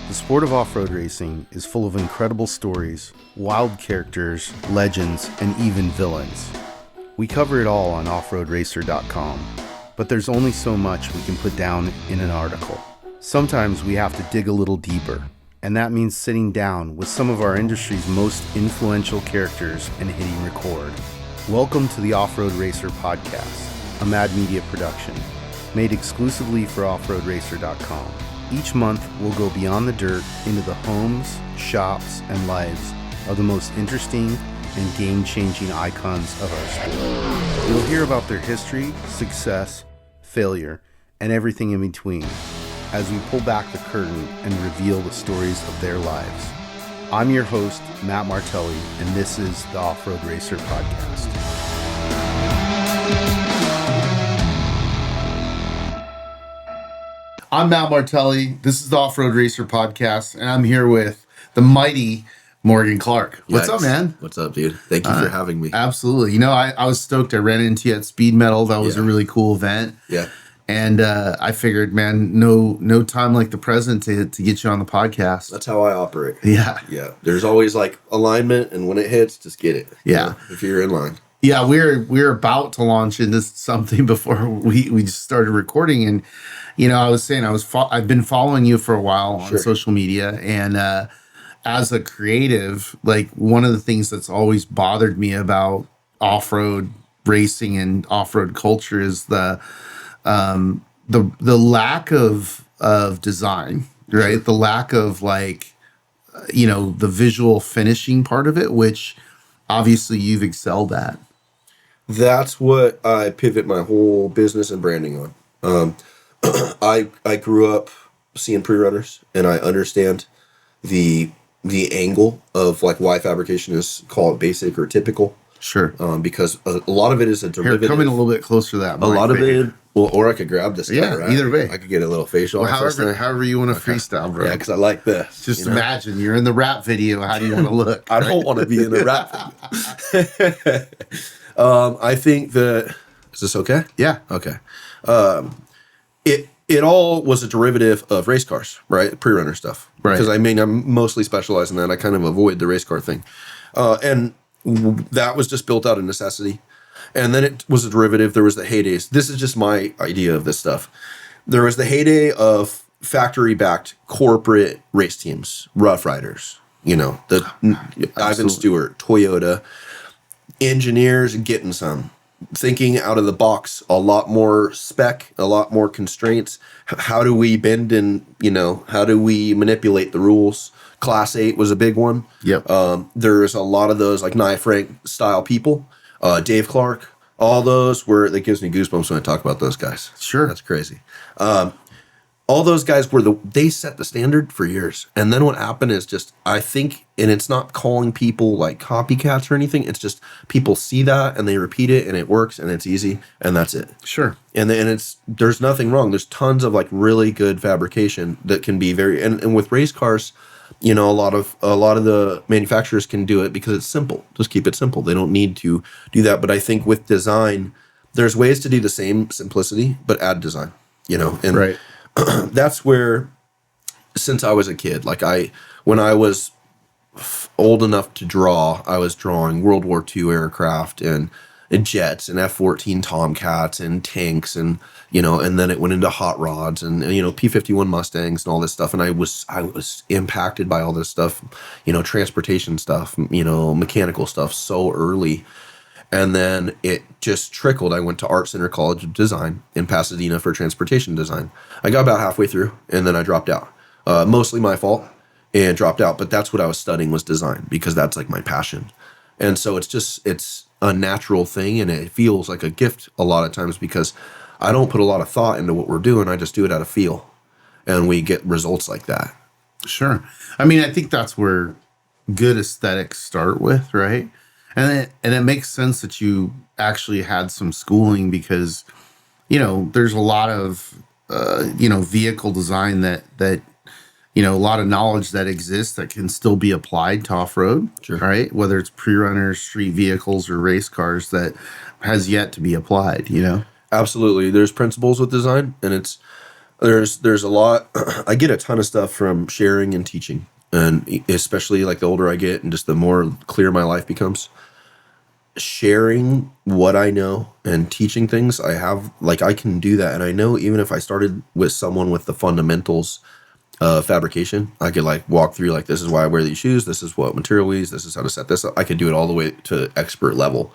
The sport of off-road racing is full of incredible stories, wild characters, legends, and even villains. We cover it all on offroadracer.com, but there's only so much we can put down in an article. Sometimes we have to dig a little deeper, and that means sitting down with some of our industry's most influential characters and hitting record. Welcome to the Off-Road Racer podcast, a Mad Media production, made exclusively for offroadracer.com. Each month, we'll go beyond the dirt into the homes, shops, and lives of the most interesting and game-changing icons of our sport. You'll hear about their history, success, failure, and everything in between as we pull back the curtain and reveal the stories of their lives. I'm your host, Matt Martelli, and this is the Off-Road Racer podcast. I'm Matt Martelli. This is the Off-Road Racer podcast, and I'm here with the mighty Morgan Clarke. What's up, man? What's up, dude? Thank you for having me. Absolutely. You know, I was stoked. I ran into you at Speed Metal. That was a really cool event. Yeah. And I figured, man, no time like the present to get you on the podcast. That's how I operate. Yeah. Yeah. There's always like alignment, and when it hits, just get it. Yeah. You know, if you're in line. Yeah, we're about to launch into something before we just started recording, and you know, I was saying I've been following you for a while on social media, and as a creative, like one of the things that's always bothered me about off-road racing and off-road culture is the lack of design, right? Sure. The lack of like, you know, the visual finishing part of it, which obviously you've excelled at. That's what I pivot my whole business and branding on. I grew up seeing prerunners, and I understand the angle of like why fabrication is called basic or typical. Sure. Because a lot of it is a derivative. Here, coming a little bit closer to that. A lot of it, well, or I could grab this. Yeah, right? either way. I could get a little facial. Well, however you want to freestyle, bro. Yeah, because I like this. Just imagine you're in the rap video. How do you want to look? I don't want to be in a rap video. I think that, is this okay? Yeah. Okay. It all was a derivative of race cars, right? Prerunner stuff. Right. Because I'm mostly specialized in that. I kind of avoid the race car thing. And that was just built out of necessity. And then it was a derivative. There was the heydays. This is just my idea of this stuff. There was the heyday of factory-backed corporate race teams, Rough Riders, you know, Ivan Stewart, Toyota, engineers getting some. Thinking out of the box, a lot more spec, a lot more constraints. How do we bend and, you know, how do we manipulate the rules? Class 8 was a big one. Yep. There's a lot of those like Nye Frank style people. Dave Clarke, all those that gives me goosebumps when I talk about those guys. Sure. That's crazy. All those guys they set the standard for years. And then what happened is just, I think, and it's not calling people like copycats or anything. It's just people see that and they repeat it and it works and it's easy and that's it. Sure. And there's nothing wrong. There's tons of like really good fabrication that can be and with race cars, you know, a lot of the manufacturers can do it because it's simple. Just keep it simple. They don't need to do that. But I think with design, there's ways to do the same simplicity, but add design, you know, and right. That's where, since I was a kid, like when I was old enough to draw, I was drawing World War II aircraft and jets and F-14 Tomcats and tanks and, you know, and then it went into hot rods and you know, P-51 Mustangs and all this stuff. And I was impacted by all this stuff, you know, transportation stuff, you know, mechanical stuff so early. And then it just trickled. I went to Art Center College of Design in Pasadena for transportation design. I got about halfway through and then I dropped out. Mostly my fault, and dropped out. But that's what I was studying, was design, because that's like my passion. And so it's a natural thing, and it feels like a gift a lot of times because I don't put a lot of thought into what we're doing. I just do it out of feel, and we get results like that. Sure. I mean, I think that's where good aesthetics start with, right? And it makes sense that you actually had some schooling because, you know, there's a lot of, you know, vehicle design that, you know, a lot of knowledge that exists that can still be applied to off-road, right? Whether it's pre-runners, street vehicles, or race cars that has yet to be applied, you know? Absolutely. There's principles with design, and it's There's a lot. I get a ton of stuff from sharing and teaching, and especially like the older I get and just the more clear my life becomes. Sharing what I know and teaching things I have, like I can do that, and I know even if I started with someone with the fundamentals of fabrication, I could like walk through like this is why I wear these shoes, this is what material we use, this is how to set this up. I could do it all the way to expert level.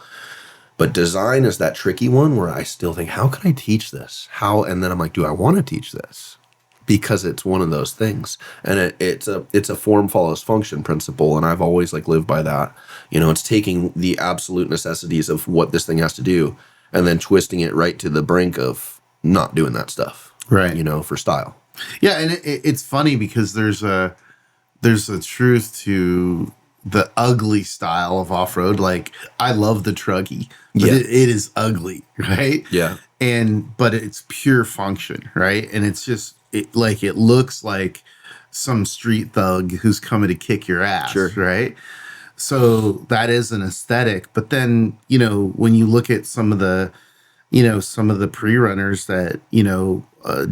But design is that tricky one where I still think, how can I teach this? How? And then I'm like, do I want to teach this? Because it's one of those things, and it's a form follows function principle, and I've always like lived by that. It's taking the absolute necessities of what this thing has to do, and then twisting it right to the brink of not doing that stuff, right? For style. Yeah, and it's funny because there's a truth to the ugly style of off-road. Like, I love the truggy, but it is ugly, right? Yeah. But it's pure function, right? And it's just, it looks like some street thug who's coming to kick your ass, sure. Right? So that is an aesthetic. But then, when you look at some of the prerunners that,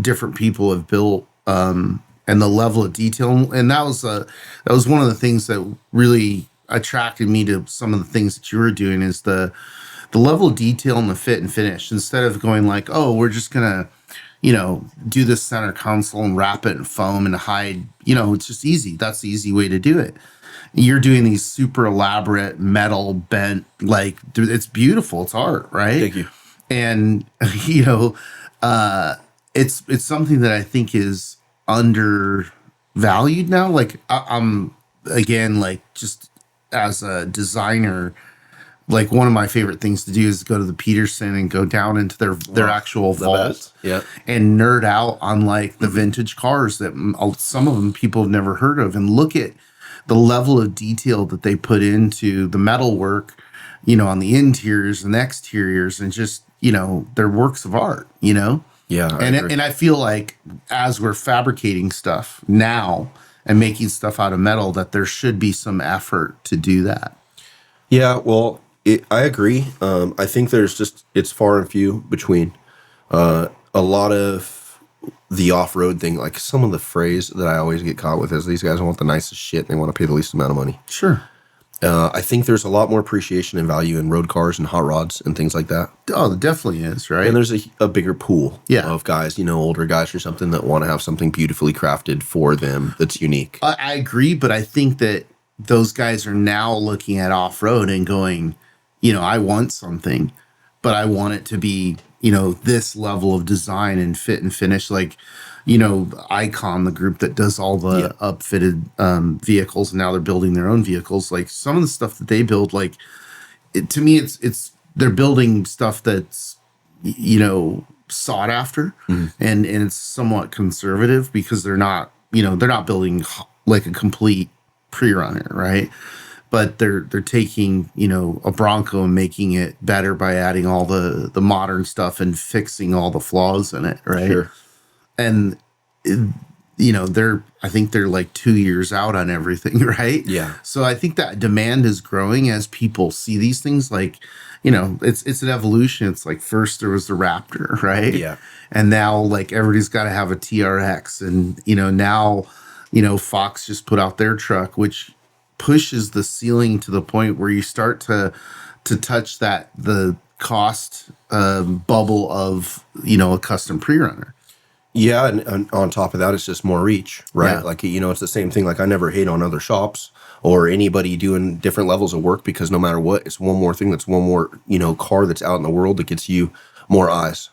different people have built, and the level of detail, and that was one of the things that really attracted me to some of the things that you were doing is the level of detail and the fit and finish. Instead of going like, oh, we're just gonna, do this center console and wrap it in foam and hide, it's just easy. That's the easy way to do it. You're doing these super elaborate metal bent, like it's beautiful. It's art, right? Thank you. And it's something that I think is undervalued now. Like I'm again, like just as a designer, like one of my favorite things to do is go to the Peterson and go down into their actual vault, and nerd out on like the vintage cars that some of them people have never heard of, and look at the level of detail that they put into the metal work, on the interiors and exteriors, and just they're works of art, Yeah, and I feel like as we're fabricating stuff now and making stuff out of metal, that there should be some effort to do that. Yeah, well, I agree. I think it's far and few between. A lot of the off-road thing, like some of the phrase that I always get caught with is these guys want the nicest shit and they want to pay the least amount of money. Sure. I think there's a lot more appreciation and value in road cars and hot rods and things like that. Oh, there definitely is, right? And there's a bigger pool of guys, older guys or something that want to have something beautifully crafted for them that's unique. I agree, but I think that those guys are now looking at off-road and going, I want something, but I want it to be, this level of design and fit and finish. Like, Icon, the group that does all the upfitted vehicles, and now they're building their own vehicles. Like some of the stuff that they build, like to me, it's they're building stuff that's sought after, and it's somewhat conservative because they're not building like a complete pre-runner, right? But they're taking a Bronco and making it better by adding all the modern stuff and fixing all the flaws in it, right? Sure. And I think they're like 2 years out on everything, right? Yeah. So I think that demand is growing as people see these things. Like, it's an evolution. It's like first there was the Raptor, right? Yeah. And now like everybody's got to have a TRX, and now Fox just put out their truck, which pushes the ceiling to the point where you start to touch the cost bubble of a custom pre-runner. Yeah, and on top of that, it's just more reach, right? Yeah. Like, it's the same thing. Like, I never hate on other shops or anybody doing different levels of work, because no matter what, it's one more thing that's one more, car that's out in the world that gets you more eyes.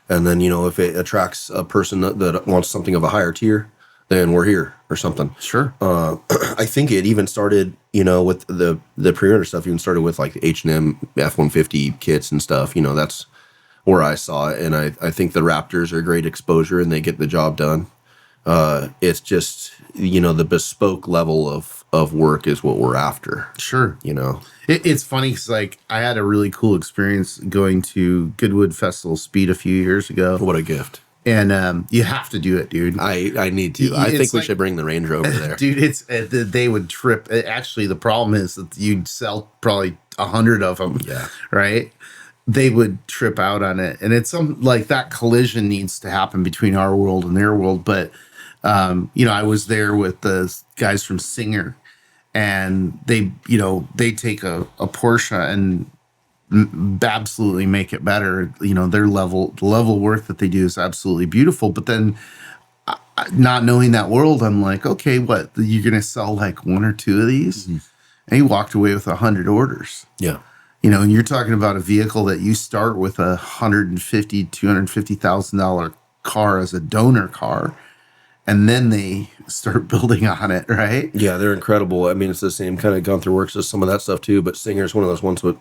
And then, if it attracts a person that wants something of a higher tier, then we're here or something. Sure. I think it even started, with the pre-order stuff, even started with like the H&M F-150 kits and stuff. That's where I saw it. And I think the Raptors are great exposure and they get the job done. It's just, the bespoke level of work is what we're after. Sure. It's funny because like I had a really cool experience going to Goodwood Festival Speed a few years ago. What a gift. And you have to do it, dude. I need to. I think we should bring the Range Rover there. Dude, they would trip. Actually, the problem is that you'd sell probably 100 of them. Yeah. Right? they would trip out on it. And it's like that collision needs to happen between our world and their world. But, I was there with the guys from Singer, and they take a Porsche and absolutely make it better. The level of work that they do is absolutely beautiful. But then, not knowing that world, I'm like, okay, what, you're going to sell like one or two of these? Mm-hmm. And he walked away with 100 orders. Yeah. And you're talking about a vehicle that you start with $250,000 car as a donor car, and then they start building on it, right? Yeah, they're incredible. I mean, it's the same kind of Gunther Works as some of that stuff too, but Singer's one of those ones, but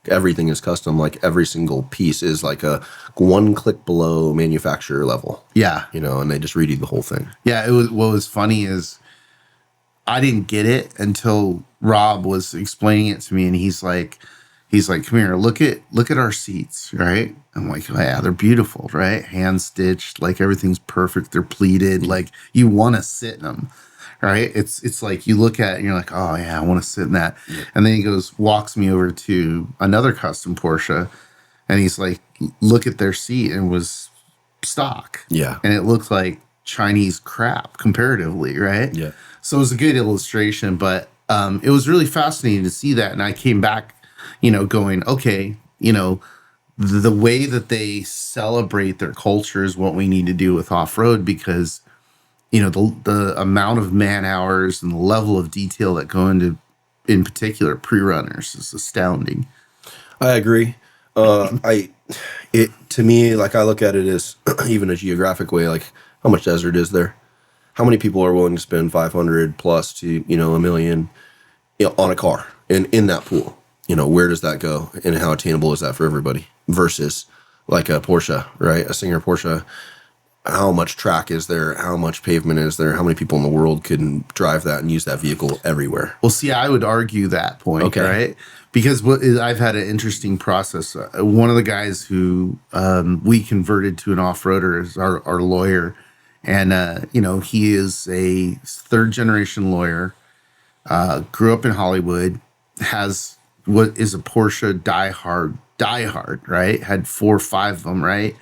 everything is custom. Like every single piece is like a one click below manufacturer level. Yeah. And they just redo the whole thing. Yeah. What was funny is I didn't get it until Rob was explaining it to me, and he's like, come here, look at our seats, right? I'm like, oh, yeah, they're beautiful, right? Hand stitched, like everything's perfect. They're pleated, like you want to sit in them, right? It's like you look at it and you're like, oh yeah, I want to sit in that. Yeah. And then he walks me over to another custom Porsche, and he's like, look at their seat, and it was stock. Yeah. And it looked like Chinese crap comparatively, right? Yeah. So it was a good illustration, but it was really fascinating to see that. And I came back, going, okay, the way that they celebrate their culture is what we need to do with off-road, because, the amount of man hours and the level of detail that go into, in particular, pre-runners is astounding. I agree. To me, like I look at it as even a geographic way, like how much desert is there? How many people are willing to spend 500 plus to, $1 million on a car and in that pool? Where does that go, and how attainable is that for everybody versus like a Porsche, right? A Singer Porsche. How much track is there? How much pavement is there? How many people in the world can drive that and use that vehicle everywhere? Well, see, I would argue that point, okay, right? Because I've had an interesting process. One of the guys who we converted to an off-roader is our lawyer. And, he is a third-generation lawyer, grew up in Hollywood, has what is a Porsche diehard, right? Had 4 or 5 of them, right?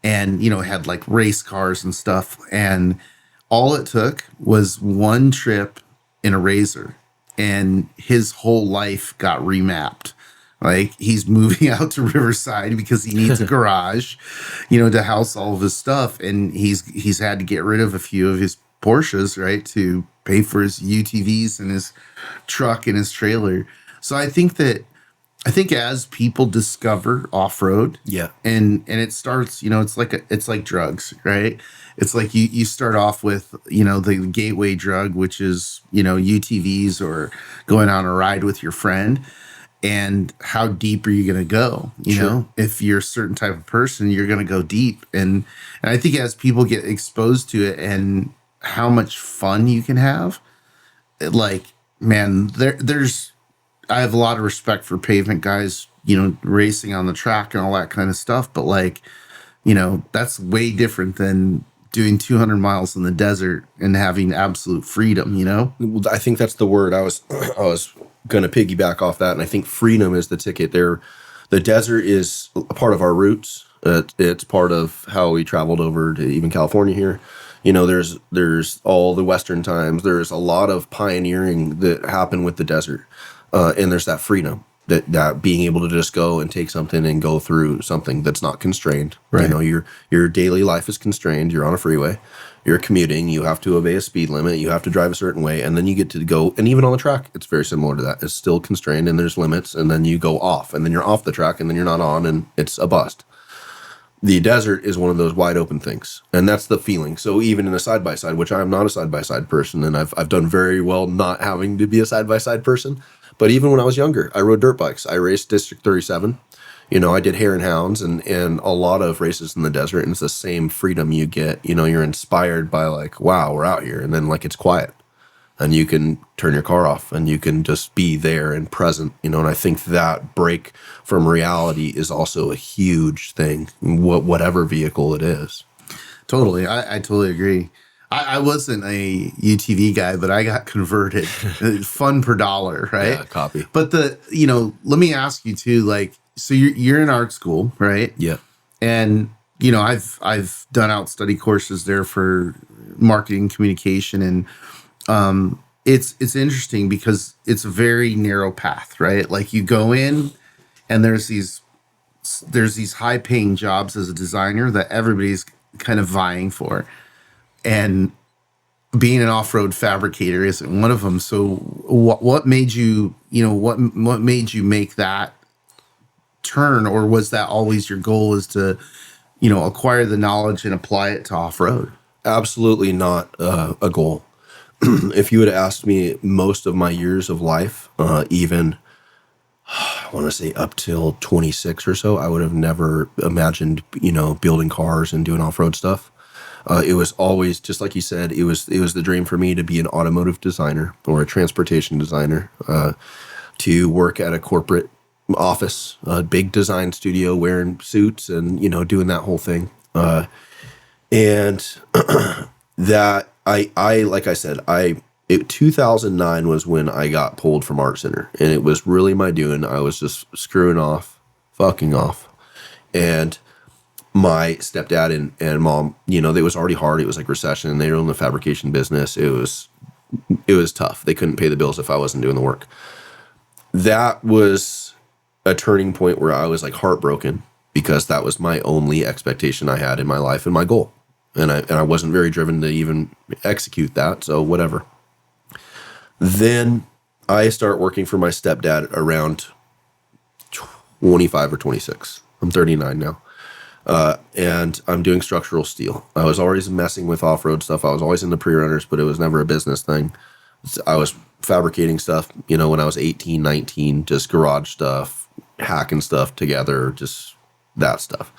And, had like race cars and stuff. And all it took was one trip in a Razor, and his whole life got remapped. Like, he's moving out to Riverside because he needs a garage, to house all of his stuff. And he's had to get rid of a few of his Porsches, right, to pay for his UTVs and his truck and his trailer. So I think as people discover off-road, yeah, and it starts, it's like drugs, right? It's like you start off with, the gateway drug, which is, UTVs or going on a ride with your friend. And how deep are you going to go? If you're a certain type of person, you're going to go deep. And I think as people get exposed to it and how much fun you can have, like, man, I have a lot of respect for pavement guys, racing on the track and all that kind of stuff. But like, that's way different than doing 200 miles in the desert and having absolute freedom, I think that's the word. I was going to piggyback off that, and I think freedom is the ticket there. The desert is a part of our roots. It's part of how we traveled over to even California here. There's all the Western times. There's a lot of pioneering that happened with the desert, and there's that freedom, that being able to just go and take something and go through something that's not constrained. Right. Your daily life is constrained. You're on a freeway. You're commuting, you have to obey a speed limit, you have to drive a certain way, and then you get to go, and even on the track, it's very similar to that. It's still constrained, and there's limits, and then you go off, and then you're off the track, and then you're not on, and it's a bust. The desert is one of those wide open things, and that's the feeling. So even in a side-by-side, which I'm not a side-by-side person, and I've done very well not having to be a side-by-side person, but even when I was younger, I rode dirt bikes. I raced District 37. I did Hare and Hounds and a lot of races in the desert, and it's the same freedom you get. You're inspired by like, wow, we're out here. And then like, it's quiet and you can turn your car off and you can just be there and present, and I think that break from reality is also a huge thing, whatever vehicle it is. Totally. I totally agree. I wasn't a UTV guy, but I got converted. Fun per dollar, right? Yeah, copy. But let me ask you too, like, so you're in art school, right? Yeah. And I've done out study courses there for marketing communication, and it's interesting because it's a very narrow path, right? Like you go in and there's these high paying jobs as a designer that everybody's kind of vying for. And being an off-road fabricator isn't one of them. So what made you, what made you make that turn, or was that always your goal, is to, acquire the knowledge and apply it to off-road? Absolutely not a goal. If you had asked me most of my years of life, even I want to say up till 26 or so, I would have never imagined, building cars and doing off-road stuff. It was always, just like you said, it was the dream for me to be an automotive designer or a transportation designer, to work at a corporate office, a big design studio, wearing suits and, doing that whole thing. And that like I said, 2009 was when I got pulled from Art Center, and it was really my doing. I was just fucking off. And my stepdad and mom, it was already hard. It was like recession. They were in the fabrication business. It was tough. They couldn't pay the bills if I wasn't doing the work. That was a turning point where I was like heartbroken, because that was my only expectation I had in my life and my goal. And I wasn't very driven to even execute that. So whatever. Then I start working for my stepdad around 25 or 26. I'm 39 now. And I'm doing structural steel. I was always messing with off-road stuff. I was always into pre-runners, but it was never a business thing. I was fabricating stuff, when I was 18, 19, just garage stuff, hacking stuff together, just that stuff.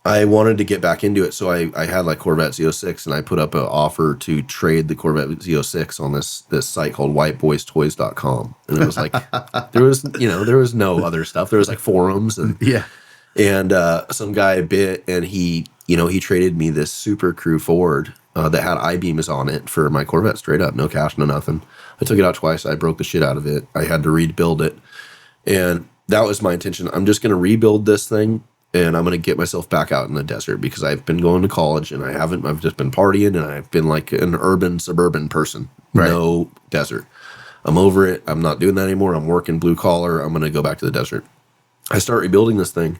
I wanted to get back into it, so I had like Corvette Z06, and I put up an offer to trade the Corvette Z06 on this site called whiteboystoys.com. And it was like, there was no other stuff. There was like forums and Yeah. And some guy bit, and he traded me this Super Crew Ford that had I-beams on it for my Corvette, straight up, no cash, no nothing. I took it out twice. I broke the shit out of it. I had to rebuild it. And that was my intention. I'm just going to rebuild this thing, and I'm going to get myself back out in the desert, because I've been going to college and I've just been partying, and I've been like an urban, suburban person. Right. No desert. I'm over it. I'm not doing that anymore. I'm working blue collar. I'm going to go back to the desert. I start rebuilding this thing.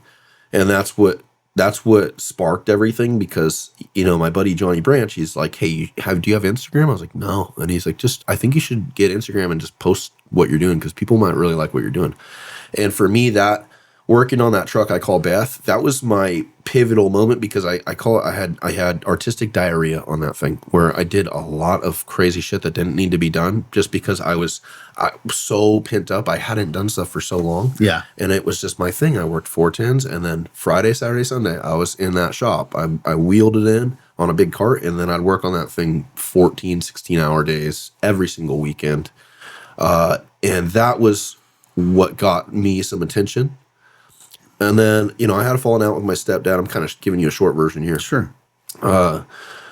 And that's what sparked everything, because, my buddy Johnny Branch, he's like, hey, do you have Instagram? I was like, no. And he's like, I think you should get Instagram and just post what you're doing, because people might really like what you're doing. And for me, that working on that truck I call Beth, that was my pivotal moment, because I had artistic diarrhea on that thing, where I did a lot of crazy shit that didn't need to be done, just because I was so pent up. I hadn't done stuff for so long. Yeah. And it was just my thing. I worked 410s, and then Friday, Saturday, Sunday, I was in that shop. I wheeled it in on a big cart, and then I'd work on that thing 14, 16-hour days every single weekend. And that was what got me some attention. And then, I had a falling out with my stepdad. I'm kind of giving you a short version here. Sure. I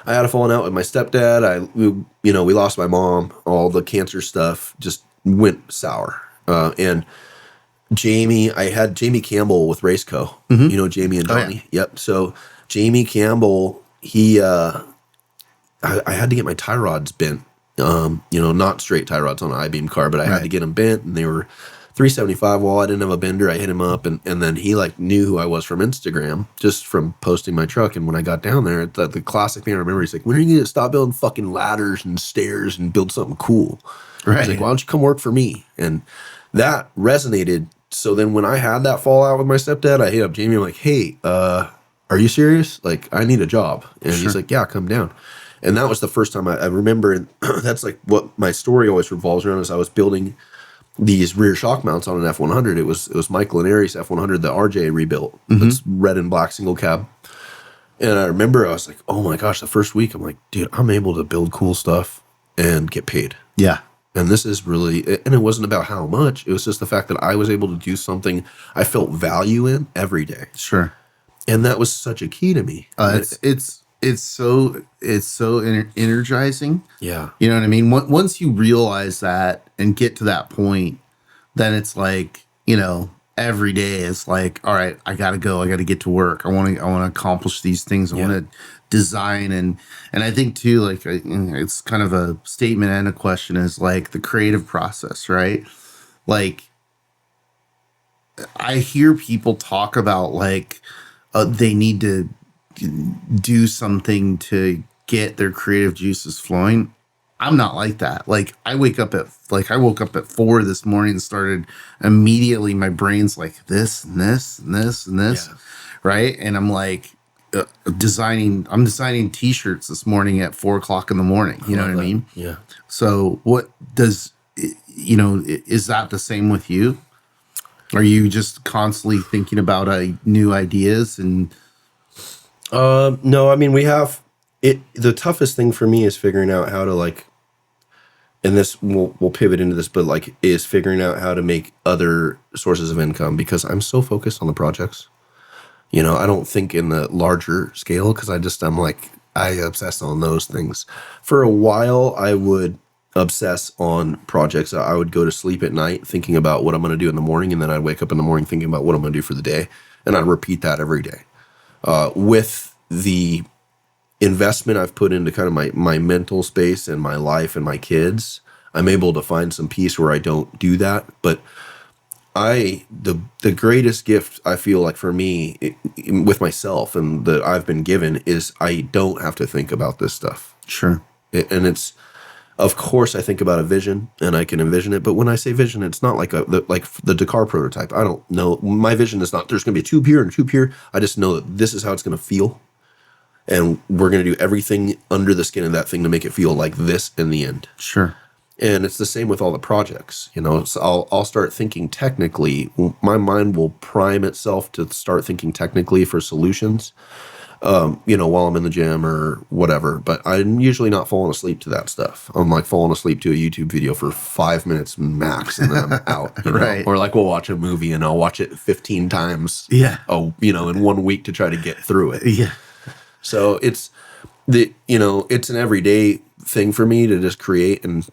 had a falling out with my stepdad. We lost my mom. All the cancer stuff just went sour. And Jamie, I had Jamie Campbell with Raceco. Mm-hmm. Jamie and Johnny. Oh, yeah. Yep. So Jamie Campbell, I had to get my tie rods bent. Not straight tie rods on an I-beam car, but I had to get them bent, and they were 375 wall. I didn't have a bender. I hit him up, and then he knew who I was from Instagram, just from posting my truck. And when I got down there, the classic thing I remember, he's like, when are you going to stop building fucking ladders and stairs and build something cool? Right. He's like, why don't you come work for me? And that resonated. So then when I had that fallout with my stepdad, I hit up Jamie. I'm like, hey, are you serious? Like, I need a job. And he's like, yeah, come down. And that was the first time I remember, and that's like what my story always revolves around, is I was building these rear shock mounts on an F100. It was Michael and Aries F100 that RJ rebuilt. Mm-hmm. It's red and black single cab. And I remember I was like, oh my gosh, the first week I'm like, dude, I'm able to build cool stuff and get paid. Yeah. And this is really, and it wasn't about how much. It was just the fact that I was able to do something I felt value in every day. Sure. And that was such a key to me. It's so energizing. Yeah. You know what I mean? Once you realize that and get to that point, then it's like, every day is like, all right, I gotta go. I gotta get to work. I want to accomplish these things. I want to design and I think too, like it's kind of a statement and a question is like the creative process, right? Like I hear people talk about like they need to do something to get their creative juices flowing. I'm not like that. Like I woke up at 4 this morning and started immediately. My brain's like this and this and this and this, right? And I'm like I'm designing T-shirts this morning at 4 o'clock in the morning. You know what I mean? Yeah. So what does is that the same with you? Are you just constantly thinking about new ideas and? No, I mean, we have it. The toughest thing for me is figuring out how to like, and this we'll pivot into this, but like is figuring out how to make other sources of income because I'm so focused on the projects. I don't think in the larger scale because I obsess on those things. For a while, I would obsess on projects. I would go to sleep at night thinking about what I'm going to do in the morning, and then I'd wake up in the morning thinking about what I'm going to do for the day, and I'd repeat that every day. With the investment I've put into kind of my mental space and my life and my kids, I'm able to find some peace where I don't do that. But the greatest gift I feel like for me with myself and that I've been given is I don't have to think about this stuff. Sure. And it's, of course, I think about a vision and I can envision it. But when I say vision, it's not like the Dakar prototype. I don't know. My vision is not there's going to be a tube here and a tube here. I just know that this is how it's going to feel. And we're going to do everything under the skin of that thing to make it feel like this in the end. Sure. And it's the same with all the projects. So I'll start thinking technically. My mind will prime itself to start thinking technically for solutions. While I'm in the gym or whatever, but I'm usually not falling asleep to that stuff. I'm like falling asleep to a YouTube video for 5 minutes max and then I'm out. Right. Or like we'll watch a movie and I'll watch it 15 times. Yeah. In 1 week to try to get through it. Yeah. So it's it's an everyday thing for me to just create. And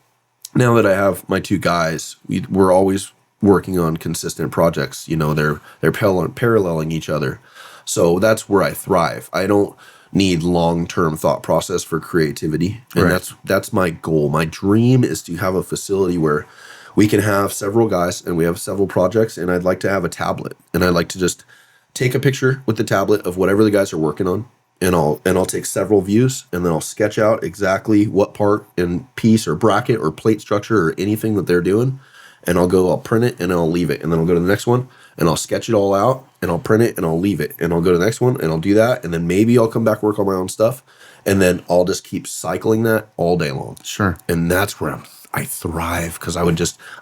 now that I have my 2 guys, we're always working on consistent projects. They're paralleling each other. So that's where I thrive. I don't need long-term thought process for creativity. And that's my goal. My dream is to have a facility where we can have several guys and we have several projects, and I'd like to have a tablet. And I'd like to just take a picture with the tablet of whatever the guys are working on, and I'll take several views, and then I'll sketch out exactly what part and piece or bracket or plate structure or anything that they're doing. And I'll print it and I'll leave it. And then I'll go to the next one and I'll sketch it all out and I'll print it and I'll leave it. And I'll go to the next one and I'll do that. And then maybe I'll come back, work on my own stuff. And then I'll just keep cycling that all day long. Sure. And that's where I thrive because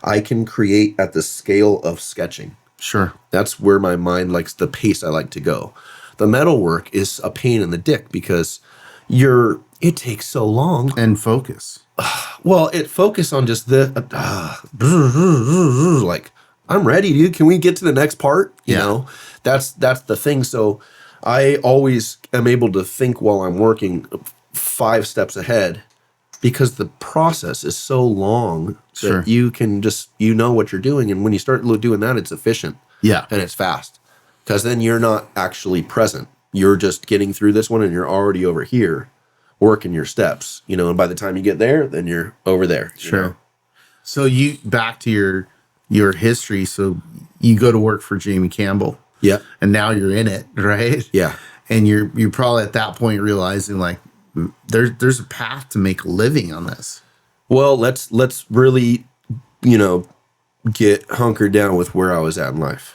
I can create at the scale of sketching. Sure. That's where my mind likes the pace I like to go. The metal work is a pain in the dick because it takes so long. And focus. Well, it focused on just like, I'm ready, dude. Can we get to the next part? That's the thing. So I always am able to think while I'm working 5 steps ahead because the process is so long that you can just, what you're doing. And when you start doing that, it's efficient. Yeah. And it's fast because then you're not actually present. You're just getting through this one and you're already over here. Working your steps, and by the time you get there, then you're over there. Sure. So you back to your history. So you go to work for Jamie Campbell. Yeah. And now you're in it, right? Yeah. And you're probably at that point realizing like there's a path to make a living on this. Well, let's really, get hunkered down with where I was at in life.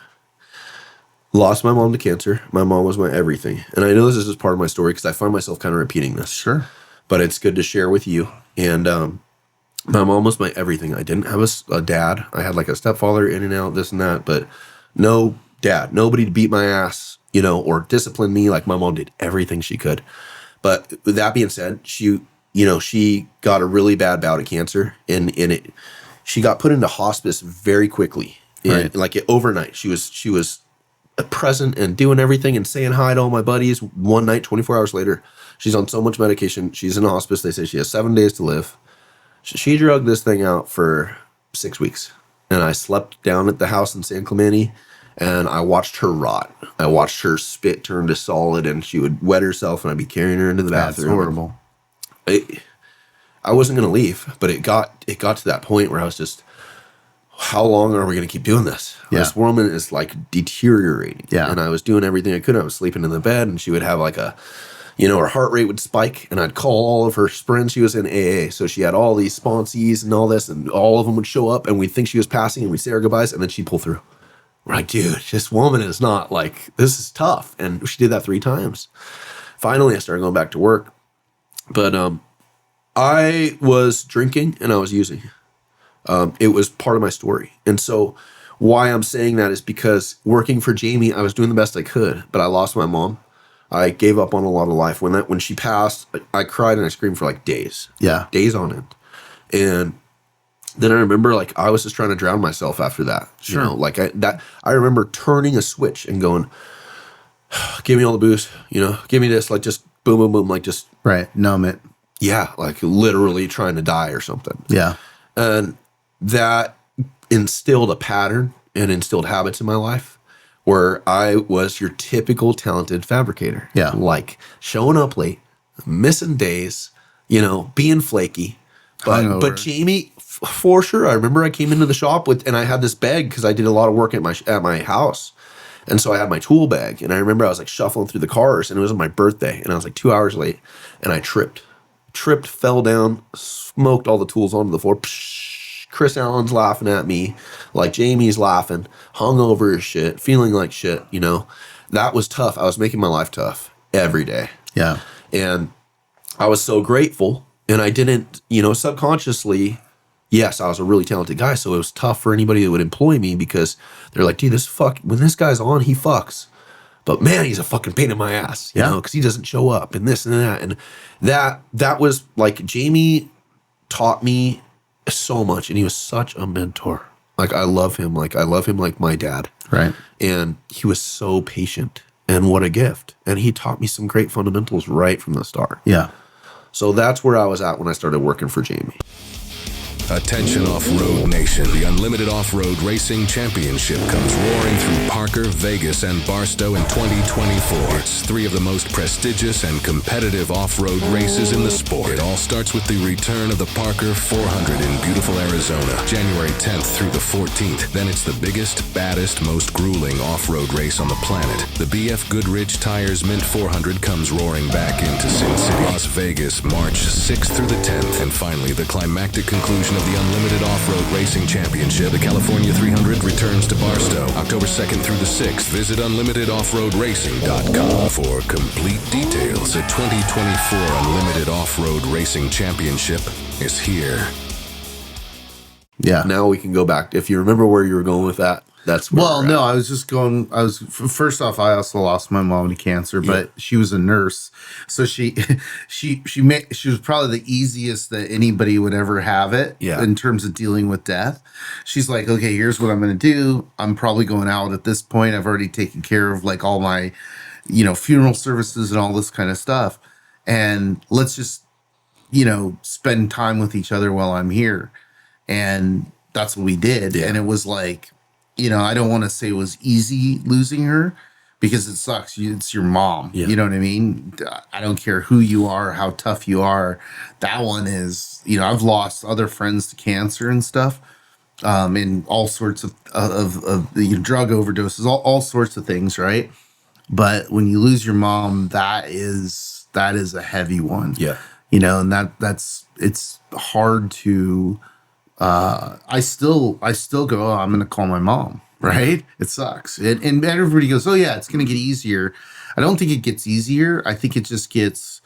Lost my mom to cancer. My mom was my everything. And I know this is just part of my story because I find myself kind of repeating this. Sure. But it's good to share with you. And my mom was my everything. I didn't have a dad. I had like a stepfather in and out, this and that. But no dad. Nobody to beat my ass, or discipline me like my mom did everything she could. But with that being said, she got a really bad bout of cancer. And she got put into hospice very quickly. Right. Like overnight. She was present and doing everything and saying hi to all my buddies. One night, 24 hours later, she's on so much medication. She's in hospice. They say she has 7 days to live. She drugged this thing out for 6 weeks. And I slept down at the house in San Clemente. And I watched her rot. I watched her spit turn to solid, and she would wet herself, and I'd be carrying her into the bathroom. That's horrible. I wasn't going to leave, but it got to that point where I was just, how long are we going to keep doing this? Yeah. This woman is like deteriorating. Yeah. And I was doing everything I could. I was sleeping in the bed, and she would have like her heart rate would spike, and I'd call all of her friends. She was in AA, so she had all these sponsees and all this, and all of them would show up, and we'd think she was passing, and we'd say our goodbyes, and then she'd pull through. We're like, dude, this woman is not like, this is tough. And she did that 3 times. Finally, I started going back to work. But I was drinking and I was using. It was part of my story. And so why I'm saying that is because working for Jamie, I was doing the best I could, but I lost my mom. I gave up on a lot of life. When she passed, I cried and I screamed for like days. Yeah. Days on end. And then I remember like I was just trying to drown myself after that. Sure. You know, like I remember turning a switch and going, give me all the booze, give me this, like just boom, boom, boom, like just Right. Numb it. yeah, like literally trying to die or something. Yeah. And that instilled a pattern and instilled habits in my life where I was your typical talented fabricator. Yeah. Like showing up late, missing days, being flaky. But Jamie, for sure, I remember I came into the shop and I had this bag because I did a lot of work at my house. And so I had my tool bag, and I remember I was like shuffling through the cars, and it was on my birthday, and I was like 2 hours late, and I tripped, fell down, smoked all the tools onto the floor. Psh, Chris Allen's laughing at me, like Jamie's laughing, hungover as shit, feeling like shit, That was tough. I was making my life tough every day. Yeah. And I was so grateful, and I didn't, subconsciously, yes, I was a really talented guy, so it was tough for anybody that would employ me because they're like, dude, when this guy's on, he fucks. But man, he's a fucking pain in my ass, you know, because he doesn't show up and this and that. And that was like, Jamie taught me so much, and he was such a mentor. Like, I love him like my dad. Right. And he was so patient, and what a gift. And he taught me some great fundamentals right from the start. Yeah. So that's where I was at when I started working for Jamie. Attention Off-Road Nation. The Unlimited Off-Road Racing Championship comes roaring through Parker, Vegas, and Barstow in 2024. It's 3 of the most prestigious and competitive off-road races in the sport. It all starts with the return of the Parker 400 in beautiful Arizona, January 10th through the 14th. Then it's the biggest, baddest, most grueling off-road race on the planet. The BF Goodrich Tires Mint 400 comes roaring back into Sin City, Las Vegas, March 6th through the 10th. And finally, the climactic conclusion of the Unlimited Off-Road Racing Championship, the California 300, returns to Barstow, October 2nd through the 6th. Visit unlimitedoffroadracing.com for complete details. The 2024 Unlimited Off-Road Racing Championship is here. Yeah. Now we can go back. If you remember where you were going with that, that's where I was just going. First off, I also lost my mom to cancer, but she was a nurse, so she was probably the easiest that anybody would ever have it. Yeah. In terms of dealing with death, she's like, okay, here's what I'm going to do. I'm probably going out at this point. I've already taken care of like all my, funeral services and all this kind of stuff, and let's just, spend time with each other while I'm here, and that's what we did. Yeah. And it was like, I don't want to say it was easy losing her because it sucks. It's your mom. Yeah. You know what I mean? I don't care who you are, how tough you are. That one is, I've lost other friends to cancer and stuff, and all sorts of drug overdoses, all sorts of things, right? But when you lose your mom, that is a heavy one. Yeah. And it's hard to. I still go, oh, I'm going to call my mom, right? It sucks. And everybody goes, oh yeah, it's going to get easier. I don't think it gets easier. I think it just gets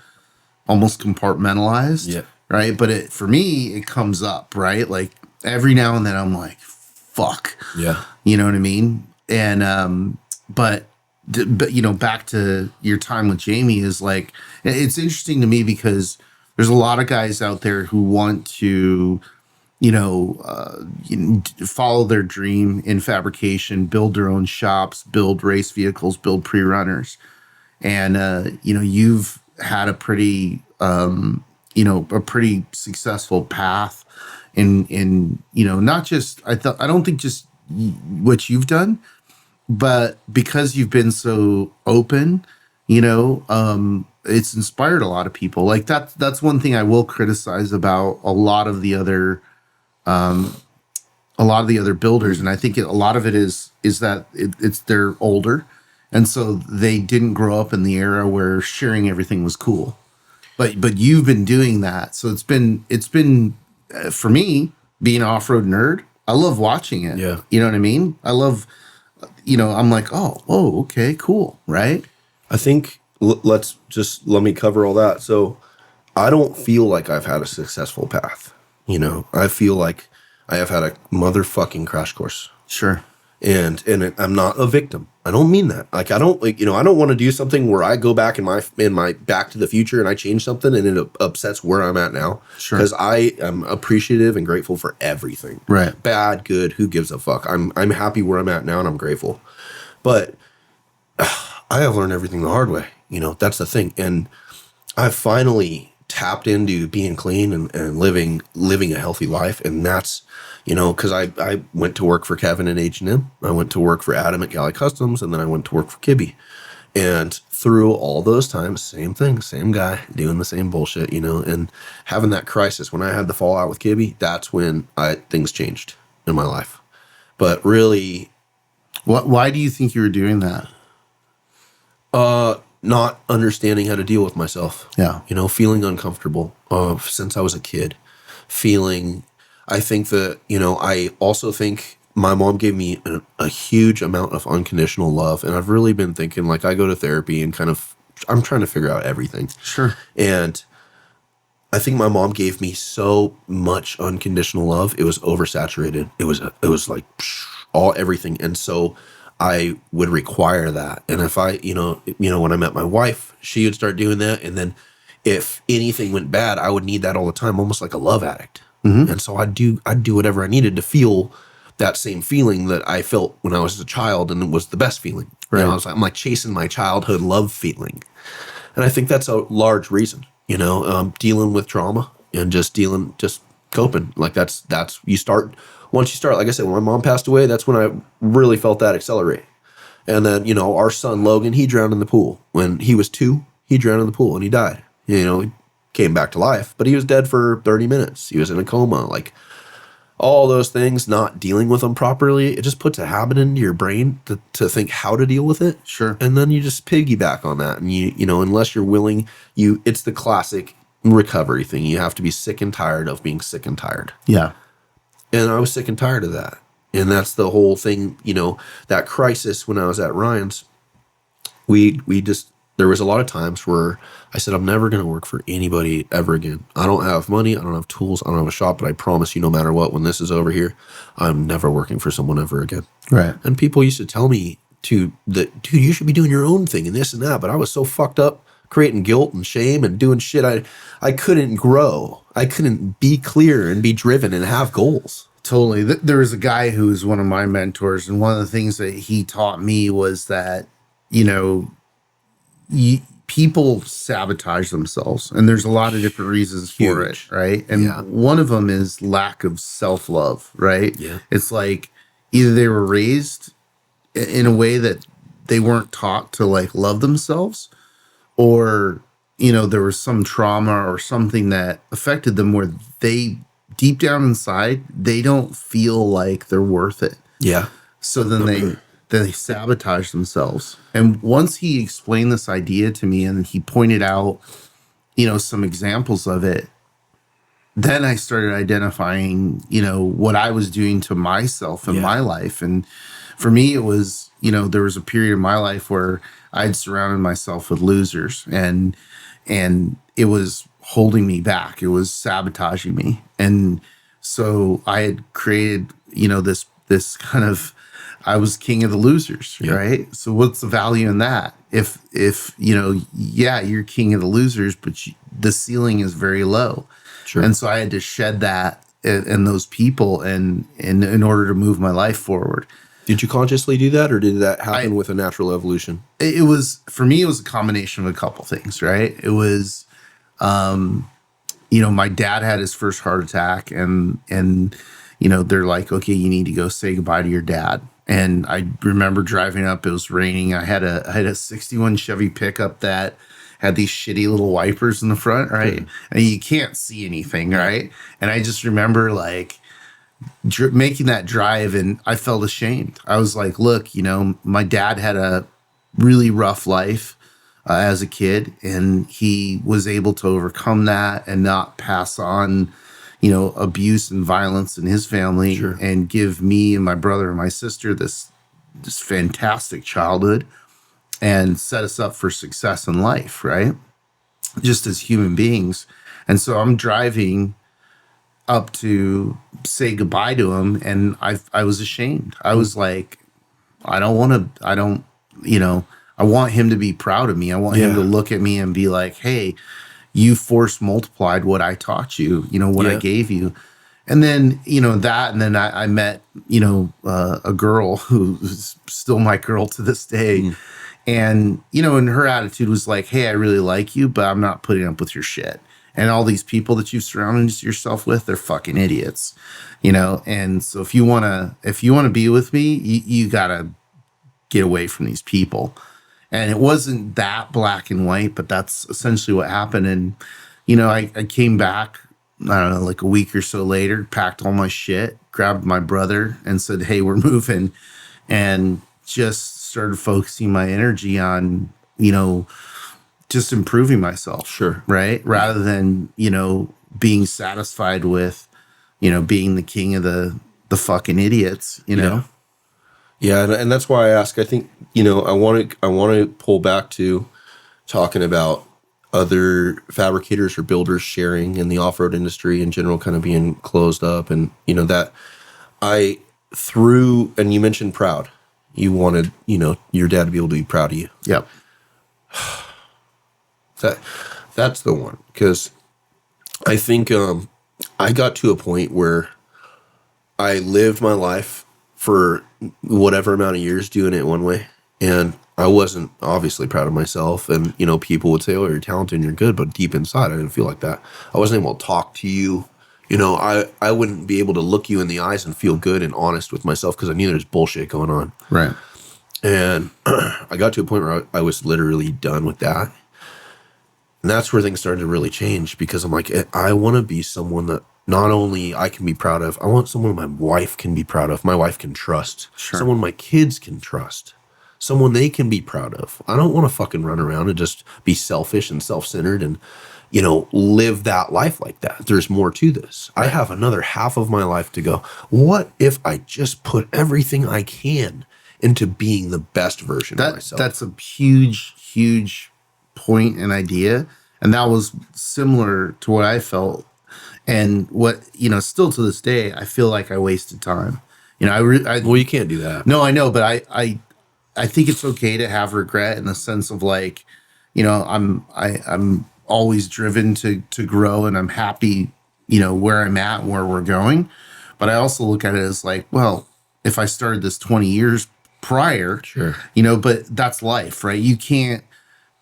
almost compartmentalized. Yeah. Right. But for me, it comes up, right? Like every now and then I'm like, fuck. Yeah. You know what I mean? And, but back to your time with Jamie is like, it's interesting to me because there's a lot of guys out there who want to, follow their dream in fabrication, build their own shops, build race vehicles, build pre-runners. And, you've had a pretty, a pretty successful path in not just, I don't think just what you've done, but because you've been so open, it's inspired a lot of people. Like that's one thing I will criticize about a lot of the other builders, and I think a lot of it is that it's they're older, and so they didn't grow up in the era where sharing everything was cool. But you've been doing that, so it's been for me, being an off-road nerd, I love watching it. Yeah, you know what I mean. I love, I'm like, oh, okay, cool, right? I think let me cover all that. So I don't feel like I've had a successful path. I feel like I have had a motherfucking crash course. Sure. And I'm not a victim. I don't mean that. Like, I don't want to do something where I go back in my Back to the Future and I change something and it upsets where I'm at now. Sure. Because I am appreciative and grateful for everything. Right. Bad, good, who gives a fuck? I'm happy where I'm at now and I'm grateful. But I have learned everything the hard way. That's the thing. And I've finally tapped into being clean and living a healthy life. And that's, because I went to work for Kevin at H&M. I went to work for Adam at Galley Customs, and then I went to work for Kibbe. And through all those times, same thing, same guy doing the same bullshit, and having that crisis. When I had the fallout with Kibbe, that's when things changed in my life. But really, why do you think you were doing that? Not understanding how to deal with myself. Yeah. Feeling uncomfortable since I was a kid. I think that, I also think my mom gave me a huge amount of unconditional love. And I've really been thinking, like, I go to therapy and I'm trying to figure out everything. Sure. And I think my mom gave me so much unconditional love. It was oversaturated. It was like everything. And so I would require that. And if I, when I met my wife, she would start doing that. And then if anything went bad, I would need that all the time, almost like a love addict. Mm-hmm. And so I'd do whatever I needed to feel that same feeling that I felt when I was a child, and it was the best feeling. Right. I'm like chasing my childhood love feeling. And I think that's a large reason, dealing with trauma and just coping. Like once you start, like I said, when my mom passed away, that's when I really felt that accelerate. And then, our son Logan, he drowned in the pool. When he was 2, he drowned in the pool and he died. He came back to life, but he was dead for 30 minutes. He was in a coma. Like, all those things, not dealing with them properly, it just puts a habit into your brain to think how to deal with it. Sure. And then you just piggyback on that. And unless you're willing, it's the classic recovery thing. You have to be sick and tired of being sick and tired. Yeah. And I was sick and tired of that. And that's the whole thing, that crisis when I was at Ryan's, there was a lot of times where I said, I'm never going to work for anybody ever again. I don't have money. I don't have tools. I don't have a shop, but I promise you, no matter what, when this is over here, I'm never working for someone ever again. Right. And people used to tell me dude, you should be doing your own thing and this and that. But I was so fucked up, creating guilt and shame and doing shit. I couldn't grow. I couldn't be clear and be driven and have goals. Totally. There was a guy who was one of my mentors, and one of the things that he taught me was that, people sabotage themselves, and there's a lot of different reasons for it, right? And one of them is lack of self-love, right? Yeah. It's like either they were raised in a way that they weren't taught to like love themselves, or there was some trauma or something that affected them where they deep down inside they don't feel like they're worth it. Yeah. So then they sabotage themselves. And once he explained this idea to me and he pointed out, some examples of it, then I started identifying, what I was doing to myself in my life. And for me, it was, there was a period in my life where I'd surrounded myself with losers, and it was holding me back. It was sabotaging me. And so I had created, this kind of, I was king of the losers, right? So what's the value in that? If you're king of the losers, but the ceiling is very low. Sure. And so I had to shed that and those people and in order to move my life forward. Did you consciously do that, or did that happen with a natural evolution? It was, for me, it was a combination of a couple things, right? It was, my dad had his first heart attack, and they're like, okay, you need to go say goodbye to your dad. And I remember driving up, it was raining. I had a 61 Chevy pickup that had these shitty little wipers in the front, right? And you can't see anything, right? And I just remember like making that drive, and I felt ashamed. I was like, look, you know, my dad had a really rough life as a kid, and he was able to overcome that and not pass on, you know, abuse and violence in his family, and give me and my brother and my sister this fantastic childhood and set us up for success in life, right? Just as human beings. And so I'm driving up to say goodbye to him, and I was ashamed. I was like, I want him to be proud of me. I want him to look at me and be like, hey, you force multiplied what I taught you, you know, what I gave you. And then, you know, that, and then I met, you know, a girl who's still my girl to this day. And, you know, and her attitude was like, hey, I really like you, but I'm not putting up with your shit. And all these people that you've surrounded yourself with, they're fucking idiots, you know? And so if you want to be with me, you gotta get away from these people. And it wasn't that black and white, but that's essentially what happened. And, you know, I came back, I don't know, like a week or so later, packed all my shit, grabbed my brother and said, hey, we're moving. And just started focusing my energy on, you know, just improving myself. Sure. Right. Rather than, you know, being satisfied with, you know, being the king of the fucking idiots, you know? Yeah, and that's why I ask. I think, you know, I want to pull back to talking about other fabricators or builders sharing in the off-road industry in general, kind of being closed up, and you know that and you mentioned proud. You wanted, you know, your dad to be able to be proud of you. Yep. That's the one, because I think I got to a point where I lived my life for whatever amount of years doing it one way, and I wasn't obviously proud of myself. And you know, people would say, oh, you're talented and you're good, but deep inside I didn't feel like that. I wasn't able to talk to you, you know, I wouldn't be able to look you in the eyes and feel good and honest with myself, because I knew there's bullshit going on. Right. And I got to a point where I was literally done with that, and that's where things started to really change, because I'm like, I want to be someone that not only I can be proud of, I want someone my wife can be proud of, my wife can trust, someone my kids can trust, someone they can be proud of. I don't want to fucking run around and just be selfish and self-centered and, you know, live that life like that. There's more to this. I have another half of my life to go. What if I just put everything I can into being the best version of myself? That's a huge, huge point and idea. And that was similar to what I felt. And what, you know, still to this day, I feel like I wasted time. You know, well, you can't do that. No, I know, but I think it's okay to have regret in the sense of like, you know, I'm always driven to grow, and I'm happy, you know, where I'm at and where we're going. But I also look at it as like, well, if I started this 20 years prior, you know, but that's life, right? You can't,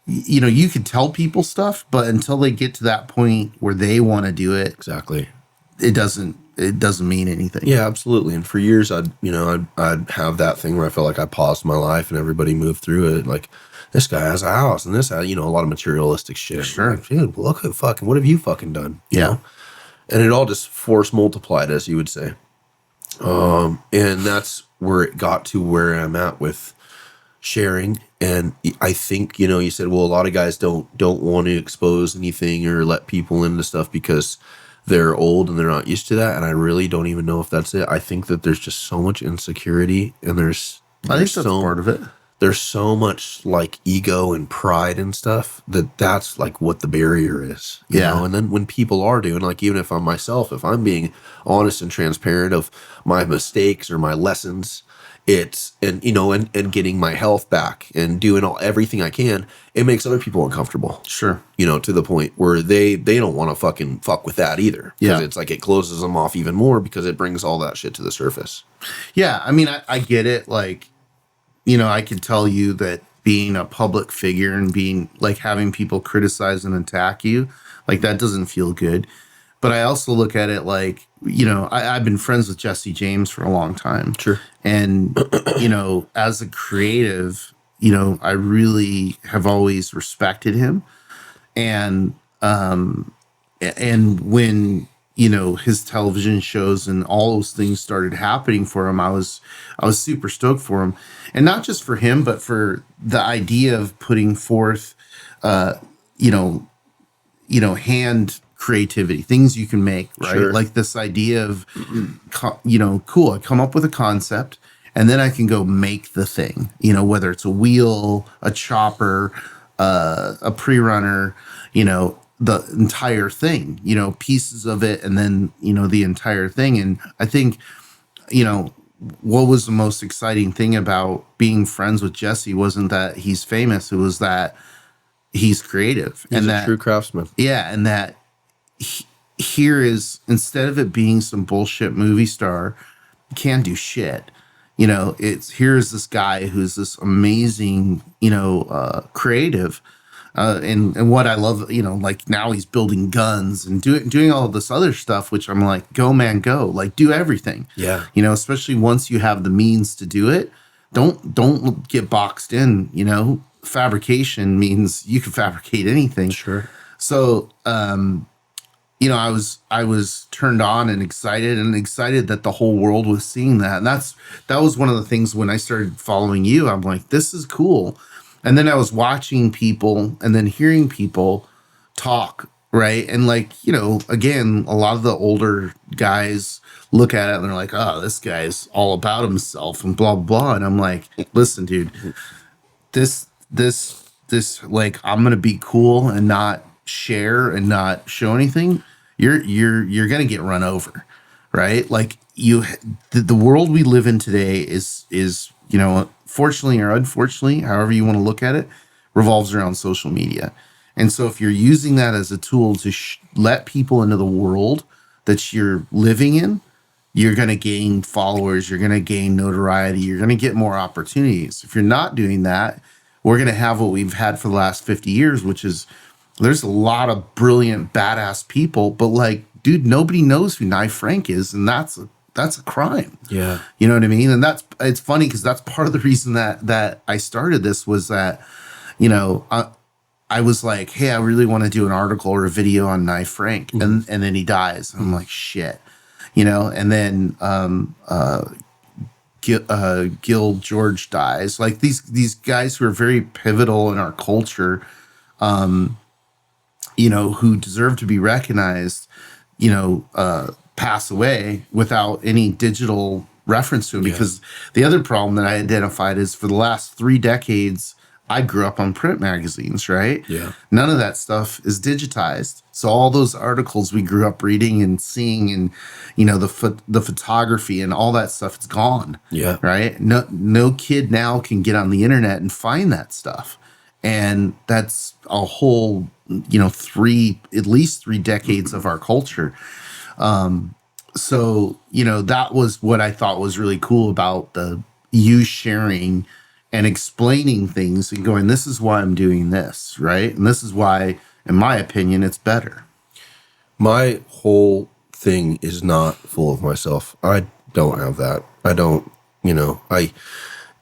you know, you can tell people stuff, but until they get to that point where they want to do it, exactly, it doesn't mean anything. Yeah, absolutely. And for years, I'd have that thing where I felt like I paused my life and everybody moved through it. Like, this guy has a house and this, you know, a lot of materialistic shit. Sure. Like, dude, look at fucking, what have you fucking done? You know? And it all just force multiplied, as you would say. And that's where it got to where I'm at with sharing. And I think, you know, you said, well, a lot of guys don't want to expose anything or let people into stuff because they're old and they're not used to that. And I really don't even know if that's it. I think that there's just so much insecurity, and I think that's part of it. There's so much like ego and pride and stuff that's like what the barrier is. You know? And then when people are doing, like, even if I'm myself, if I'm being honest and transparent of my mistakes or my lessons, and getting my health back and doing everything I can, it makes other people uncomfortable. Sure. You know, to the point where they don't want to fucking fuck with that either. Because it's like it closes them off even more because it brings all that shit to the surface. Yeah. I mean, I get it. Like, you know, I could tell you that being a public figure and being like having people criticize and attack you, like that doesn't feel good. But I also look at it like, I've been friends with Jesse James for a long time. Sure. And, as a creative, I really have always respected him. And when, his television shows and all those things started happening for him, I was super stoked for him. And not just for him, but for the idea of putting forth, hand creativity, things you can make, right? Sure. Like this idea of, cool, I come up with a concept and then I can go make the thing, whether it's a wheel, a chopper, a pre-runner, the entire thing, pieces of it, and then, the entire thing. And I think, what was the most exciting thing about being friends with Jesse wasn't that he's famous. It was that he's creative. He's a true craftsman. Yeah. And that here is, instead of it being some bullshit movie star, can't do shit. Here's this guy who's this amazing, creative. And what I love, like now he's building guns and doing all this other stuff, which I'm like, go man, go, like do everything. Yeah. Especially once you have the means to do it, don't get boxed in, fabrication means you can fabricate anything. Sure. So, I was turned on and excited that the whole world was seeing that. And that was one of the things when I started following you, I'm like, this is cool. And then I was watching people and then hearing people talk, right? And like, again, a lot of the older guys look at it and they're like, oh, this guy's all about himself and blah, blah, blah. And I'm like, listen, dude, this, like, I'm going to be cool and not share and not show anything. You're going to get run over, right? Like the world we live in today is, fortunately or unfortunately, however you want to look at it, revolves around social media. And so if you're using that as a tool to let people into the world that you're living in, you're going to gain followers, you're going to gain notoriety, you're going to get more opportunities. If you're not doing that, we're going to have what we've had for the last 50 years, which is there's a lot of brilliant, badass people, but like, dude, nobody knows who Nye Frank is. And that's a crime. Yeah. You know what I mean? And it's funny because that's part of the reason that I started this was that, I was like, hey, I really want to do an article or a video on Nye Frank. Mm-hmm. And then he dies. And I'm like, shit, and then, Gil George dies. Like these guys who are very pivotal in our culture, who deserve to be recognized, pass away without any digital reference to them. Yeah. Because the other problem that I identified is for the last 3 decades, I grew up on print magazines, right? Yeah. None of that stuff is digitized. So all those articles we grew up reading and seeing and, the photography and all that stuff, it's gone. Yeah. Right? No kid now can get on the internet and find that stuff. And that's a whole, at least 3 decades of our culture. So, that was what I thought was really cool about you sharing and explaining things and going, this is why I'm doing this, right? And this is why, in my opinion, it's better. My whole thing is not full of myself. I don't have that. I don't,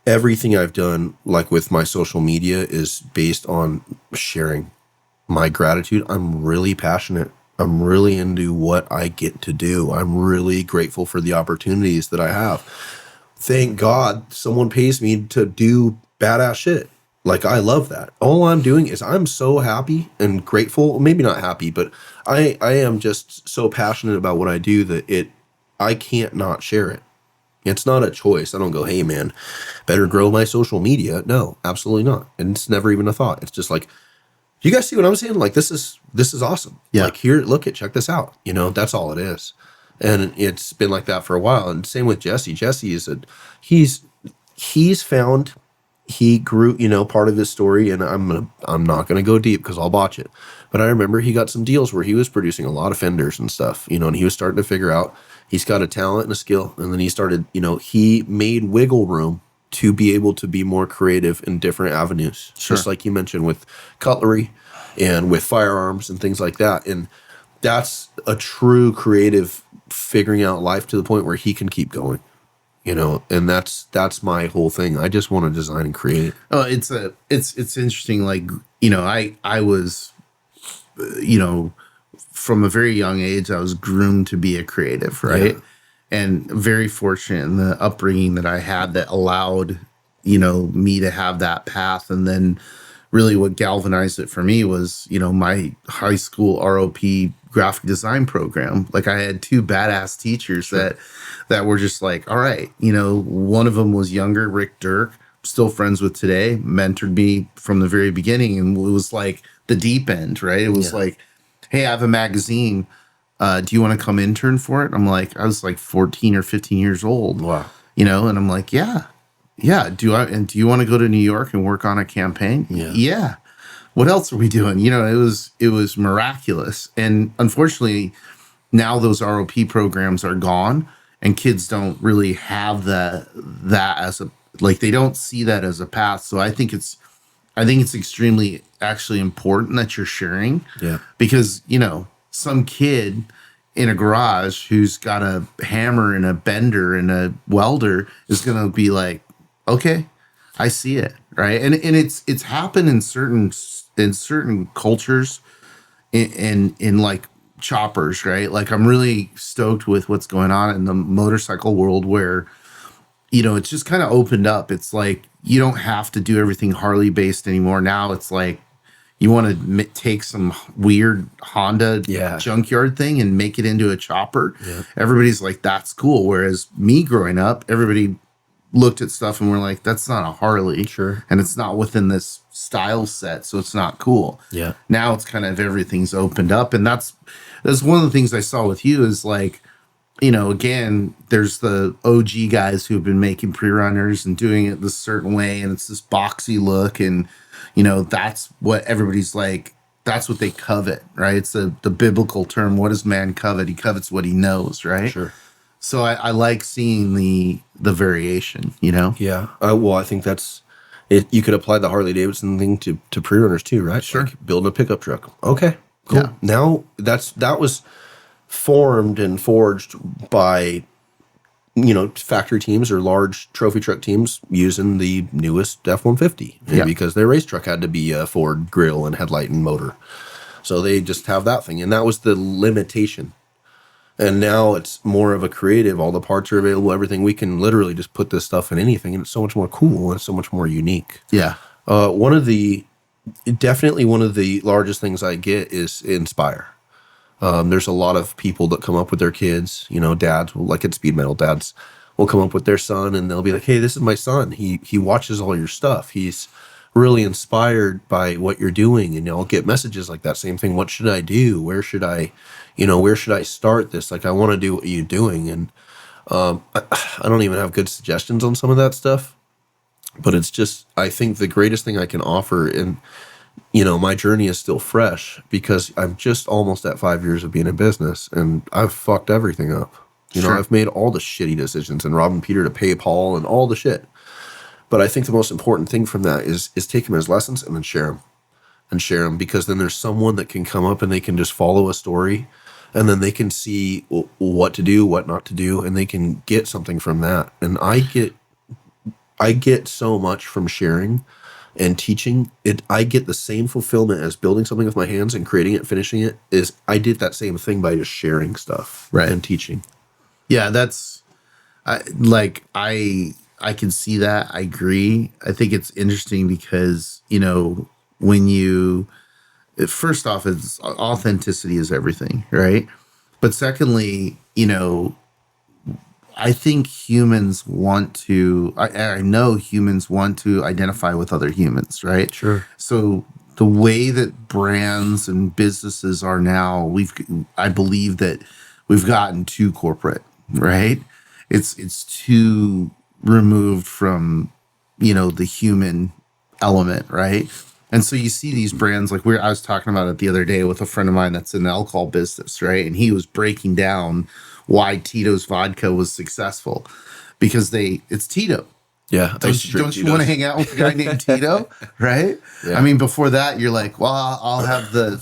everything I've done, like with my social media, is based on sharing my gratitude. I'm really passionate. I'm really into what I get to do. I'm really grateful for the opportunities that I have. Thank God someone pays me to do badass shit. Like, I love that. All I'm doing is I'm so happy and grateful. Maybe not happy, but I am just so passionate about what I do that I can't not share it. It's not a choice. I don't go, hey man, better grow my social media. No, absolutely not. And it's never even a thought. It's just like, you guys see what I'm saying? Like, this is awesome. Yeah. Like, here, check this out. That's all it is. And it's been like that for a while. And same with Jesse. Jesse is he's found, he grew, part of his story, and I'm not gonna go deep because I'll botch it. But I remember he got some deals where he was producing a lot of fenders and stuff, and he was starting to figure out he's got a talent and a skill. And then he started, he made wiggle room to be able to be more creative in different avenues. Sure. Just like you mentioned with cutlery and with firearms and things like that. And that's a true creative figuring out life to the point where he can keep going, and that's my whole thing. I just want to design and create. Oh, it's interesting. Like, I was, from a very young age, I was groomed to be a creative, right? Yeah. And very fortunate in the upbringing that I had that allowed, me to have that path. And then really what galvanized it for me was, my high school ROP graphic design program. Like, I had two badass teachers that were just like, all right, one of them was younger, Rick Dirk, still friends with today, mentored me from the very beginning. And it was like the deep end, right? It was like, hey, I have a magazine. Do you want to come intern for it? I was like 14 or 15 years old. Wow. And I'm like, yeah. Do you want to go to New York and work on a campaign? Yeah. What else are we doing? It was miraculous. And unfortunately, now those ROP programs are gone, and kids don't really have that as they don't see that as a path. So I think it's extremely actually important that you're sharing. Yeah. Because, some kid in a garage who's got a hammer and a bender and a welder is going to be like, okay, I see it. Right. And it's happened in certain cultures in like choppers, right? Like, I'm really stoked with what's going on in the motorcycle world where, it's just kind of opened up. It's like, you don't have to do everything Harley based anymore. Now it's like, you want to take some weird Honda junkyard thing and make it into a chopper. Yeah. Everybody's like, that's cool. Whereas me growing up, everybody looked at stuff and we're like, that's not a Harley. Sure. And it's not within this style set, so it's not cool. Yeah. Now it's kind of everything's opened up. And that's one of the things I saw with you is like, again, there's the OG guys who have been making pre-runners and doing it this certain way, and it's this boxy look, and that's what everybody's like, that's what they covet, right? It's the biblical term. What does man covet? He covets what he knows, right? Sure. So I like seeing the variation, Yeah. Well, I think that's it. You could apply the Harley Davidson thing to pre-runners too, right? Sure. Like building a pickup truck. Okay, cool. Yeah. Now that was formed and forged by factory teams or large trophy truck teams using the newest F-150 because their race truck had to be a Ford grill and headlight and motor. So they just have that thing. And that was the limitation. And now it's more of a creative. All the parts are available, everything. We can literally just put this stuff in anything, and it's so much more cool and so much more unique. Yeah. Definitely one of the largest things I get is inspire. There's a lot of people that come up with their kids, dads, like at Speed Metal, dads will come up with their son and they'll be like, hey, this is my son. He watches all your stuff. He's really inspired by what you're doing. And I'll get messages like that. Same thing. What should I do? Where should I start this? Like, I want to do what you're doing. And I don't even have good suggestions on some of that stuff, but it's just, I think the greatest thing I can offer, and my journey is still fresh because I'm just almost at 5 years of being in business, and I've fucked everything up. Sure. I've made all the shitty decisions and robbing Peter to pay Paul and all the shit. But I think the most important thing from that is take them as lessons and then share them, because then there's someone that can come up and they can just follow a story, and then they can see what to do, what not to do, and they can get something from that. And I get so much from sharing and teaching it. I get the same fulfillment as building something with my hands and creating it, finishing it. Is I did that same thing by just sharing stuff, right, and teaching. Yeah, I can see that. I agree. I think it's interesting because when you, first off, it's authenticity is everything, right? But secondly, I think humans want to, I know humans want to identify with other humans, right? Sure. So the way that brands and businesses are now, I believe that we've gotten too corporate, right? It's too removed from, the human element, right? And so you see these brands like I was talking about it the other day with a friend of mine that's in the alcohol business, right? And he was breaking down why Tito's vodka was successful, because it's Tito. Yeah. Don't you want to hang out with a guy named Tito? Right? Yeah. I mean, before that, you're like, well, I'll have the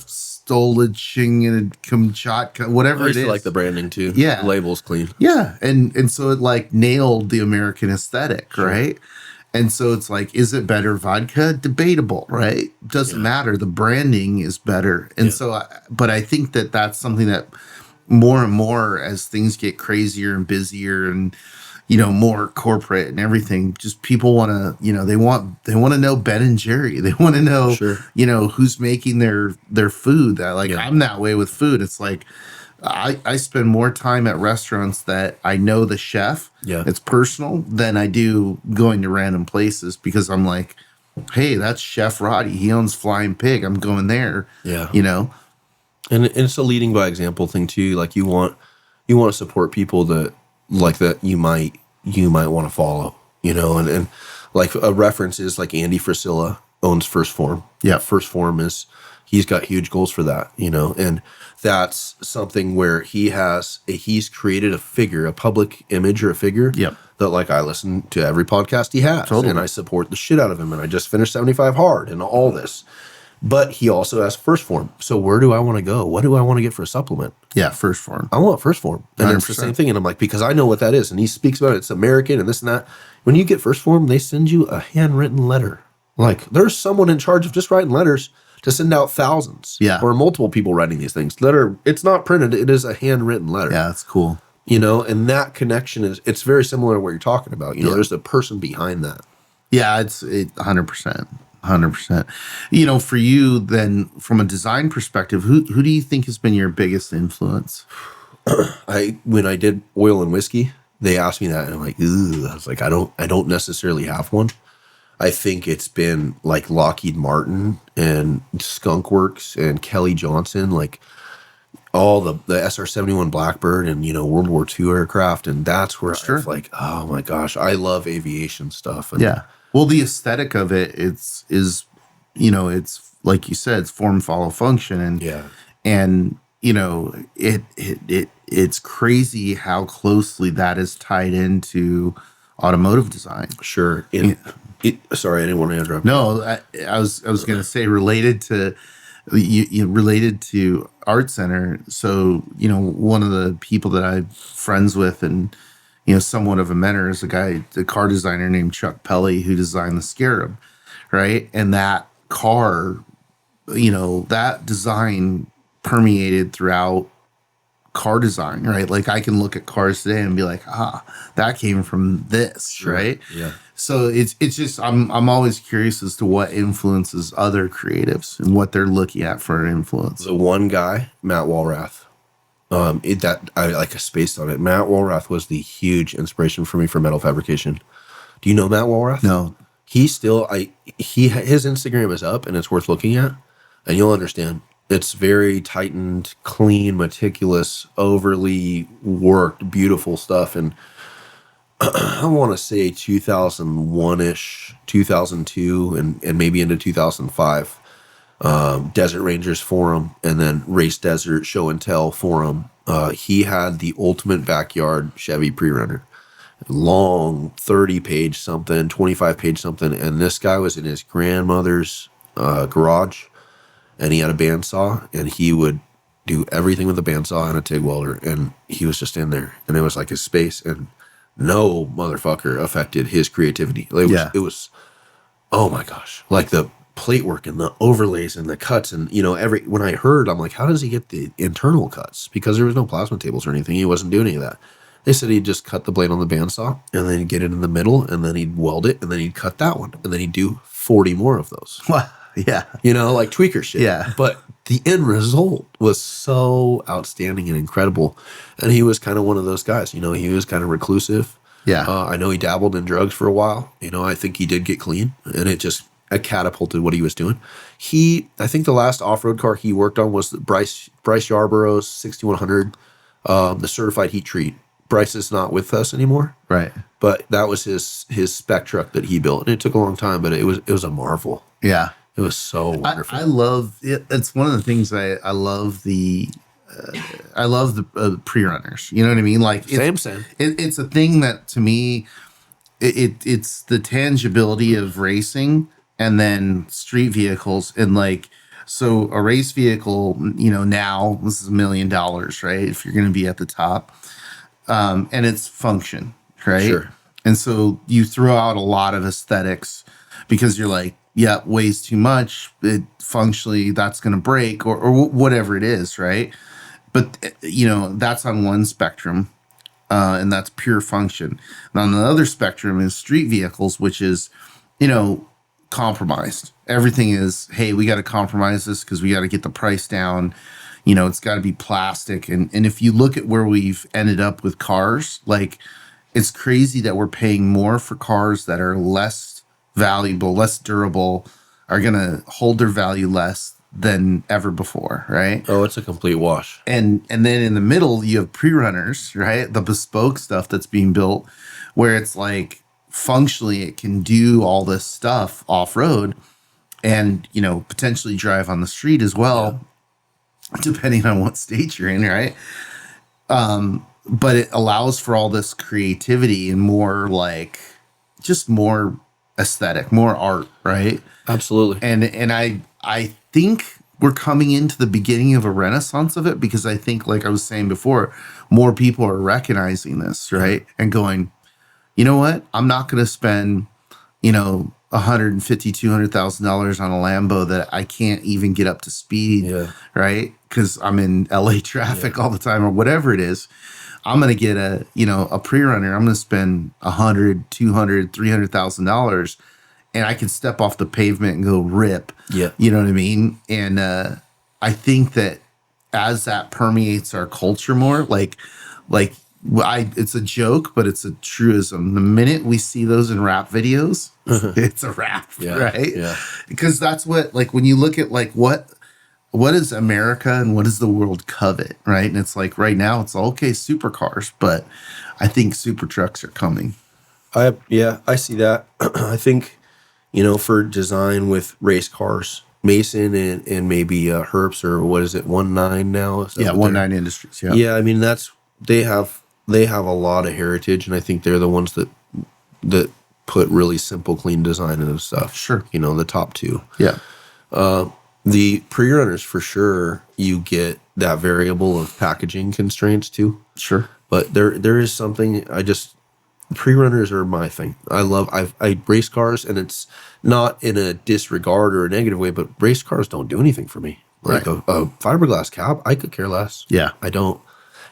Stolaching and Kamchatka, whatever I it used is. to like the branding too. Yeah. The label's clean. Yeah. And so it like nailed the American aesthetic, right? And so it's like, is it better vodka? Debatable, right? Doesn't matter. The branding is better. And so, but I think that that's something that more and more as things get crazier and busier and, you know, more corporate and everything, just people want to, you know, they want to know Ben and Jerry. They want to know, you know, who's making their food. That like, I'm that way with food. It's like, I spend more time at restaurants that I know the chef. Yeah. It's personal than I do going to random places because I'm like, hey, that's Chef Roddy. He owns Flying Pig. I'm going there. Yeah. You know? And it's a leading by example thing too. Like you want to support people that like that you might want to follow, you know, and like a reference is like Andy Frisilla owns First Form. Yeah. First Form he's got huge goals for that, you know, and that's something where he's created a public image or a figure that like I listen to every podcast he has and I support the shit out of him. And I just finished 75 hard and all this, but he also has First Form. So where do I want to go? What do I want to get for a supplement? Yeah. First Form. I want First Form. And 100%. It's the same thing. And I'm like, because I know what that is. And he speaks about it. It's American and this and that. When you get First Form, they send you a handwritten letter. Like there's someone in charge of just writing letters to send out thousands or multiple people writing these things it's not printed. It is a handwritten letter. Yeah. That's cool. You know, and that connection it's very similar to what you're talking about. You know, there's the person behind that. Yeah. It's 100%. 100%. You know, for you then from a design perspective, who do you think has been your biggest influence? When I did oil and whiskey, they asked me that and I'm like, ooh, I was like, I don't necessarily have one. I think it's been like Lockheed Martin and Skunk Works and Kelly Johnson, like all the SR-71 Blackbird and, you know, World War II aircraft. And that's where I'm like, oh my gosh, I love aviation stuff. And well, the aesthetic of it is, you know, it's like you said, it's form, follow, function. And you know, it's crazy how closely that is tied into automotive design. Sure. Sorry, I didn't want to interrupt. No, I was going to say related to related to Art Center. So, you know, one of the people that I'm friends with and, you know, somewhat of a mentor is a car designer named Chuck Pelly who designed the Scarab, right? And that car, you know, that design permeated throughout car design, right? Like I can look at cars today and be like, that came from this, right? Yeah. So it's just I'm always curious as to what influences other creatives and what they're looking at for an influence. The one guy, Matt Walrath, I like spaced on it. Matt Walrath was the huge inspiration for me for metal fabrication. Do you know Matt Walrath? No. His Instagram is up and it's worth looking at, and you'll understand. It's very tightened, clean, meticulous, overly worked, beautiful stuff. And I want to say 2001-ish, 2002, and maybe into 2005. Desert Rangers Forum, and then Race Desert Show and Tell Forum. He had the ultimate backyard Chevy Prerunner. Long 30-page something, 25-page something. And this guy was in his grandmother's garage. And he had a bandsaw, and he would do everything with a bandsaw and a TIG welder. And he was just in there. And it was like his space. And no motherfucker affected his creativity. It was, oh my gosh. Like the plate work and the overlays and the cuts. And, you know, when I heard, I'm like, how does he get the internal cuts? Because there was no plasma tables or anything. He wasn't doing any of that. They said he'd just cut the blade on the bandsaw, and then he'd get it in the middle, and then he'd weld it, and then he'd cut that one. And then he'd do 40 more of those. Wow. Yeah. You know, like tweaker shit. Yeah. But the end result was so outstanding and incredible. And he was kind of one of those guys. You know, he was kind of reclusive. Yeah. I know he dabbled in drugs for a while. You know, I think he did get clean, and it catapulted what he was doing. I think the last off-road car he worked on was the Bryce Yarborough's 6100, the certified heat treat. Bryce is not with us anymore. Right. But that was his spec truck that he built. And it took a long time, but it was a marvel. Yeah. It was so wonderful. I love it. It's one of the things I love the pre-runners. You know what I mean? Like same. It's a thing that to me, it's the tangibility of racing and then street vehicles. And like, So a race vehicle, now this is $1 million, right? If you're going to be at the top, and it's function, right? Sure. And so you throw out a lot of aesthetics because you're like, yeah, weighs too much. It functionally that's going to break or whatever it is, right? But that's on one spectrum, and that's pure function. And on the other spectrum is street vehicles, which is, compromised. Everything is, hey, we got to compromise this because we got to get the price down. It's got to be plastic. And if you look at where we've ended up with cars, like it's crazy that we're paying more for cars that are less valuable, less durable, are going to hold their value less than ever before, right? Oh, it's a complete wash. And then in the middle, you have pre-runners, right? The bespoke stuff that's being built where it's like functionally it can do all this stuff off-road and, potentially drive on the street as well, depending on what state you're in, right? But it allows for all this creativity and more like just more aesthetic, more art, right? Absolutely. And I think we're coming into the beginning of a renaissance of it because I think, like I was saying before, more people are recognizing this, right? And going, you know what? I'm not going to spend, $150,000, $200,000 on a Lambo that I can't even get up to speed, right? Because I'm in LA traffic all the time or whatever it is. I'm going to get a pre-runner. I'm going to spend $100,000, $200,000, $300,000, and I can step off the pavement and go rip. Yeah, you know what I mean. And I think that as that permeates our culture more, it's a joke, but it's a truism. The minute we see those in rap videos, it's a rap, right? Yeah, because that's what when you look at what is America and what does the world covet, right? And it's like right now it's okay, supercars, but I think super trucks are coming. I see that. I think, for design with race cars, Mason and maybe Herps or what is it, 19 now? 19 Industries. Yeah. Yeah, I mean they have a lot of heritage, and I think they're the ones that put really simple, clean design into stuff. Sure. The top two. Yeah. The pre-runners, for sure, you get that variable of packaging constraints too. Sure. But there is something, pre-runners are my thing. I race cars, and it's not in a disregard or a negative way, but race cars don't do anything for me. Like a fiberglass cab, I could care less. Yeah. I don't.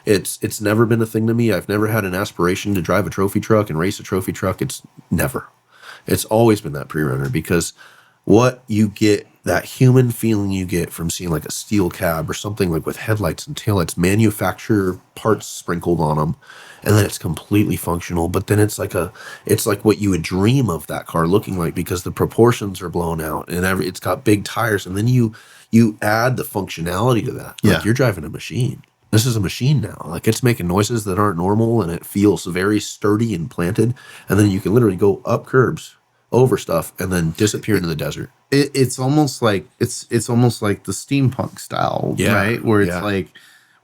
It's never been a thing to me. I've never had an aspiration to drive a trophy truck and race a trophy truck. It's never. It's always been that pre-runner because what you get, that human feeling you get from seeing like a steel cab or something like with headlights and taillights, manufacturer parts sprinkled on them, and then it's completely functional. But then it's like what you would dream of that car looking like because the proportions are blown out and it's got big tires, and then you add the functionality to that. Like you're driving a machine. This is a machine now. Like it's making noises that aren't normal, and it feels very sturdy and planted. And then you can literally go up curbs, over stuff, and then disappear into the desert. It's almost like it's almost like the steampunk style, right? Where it's like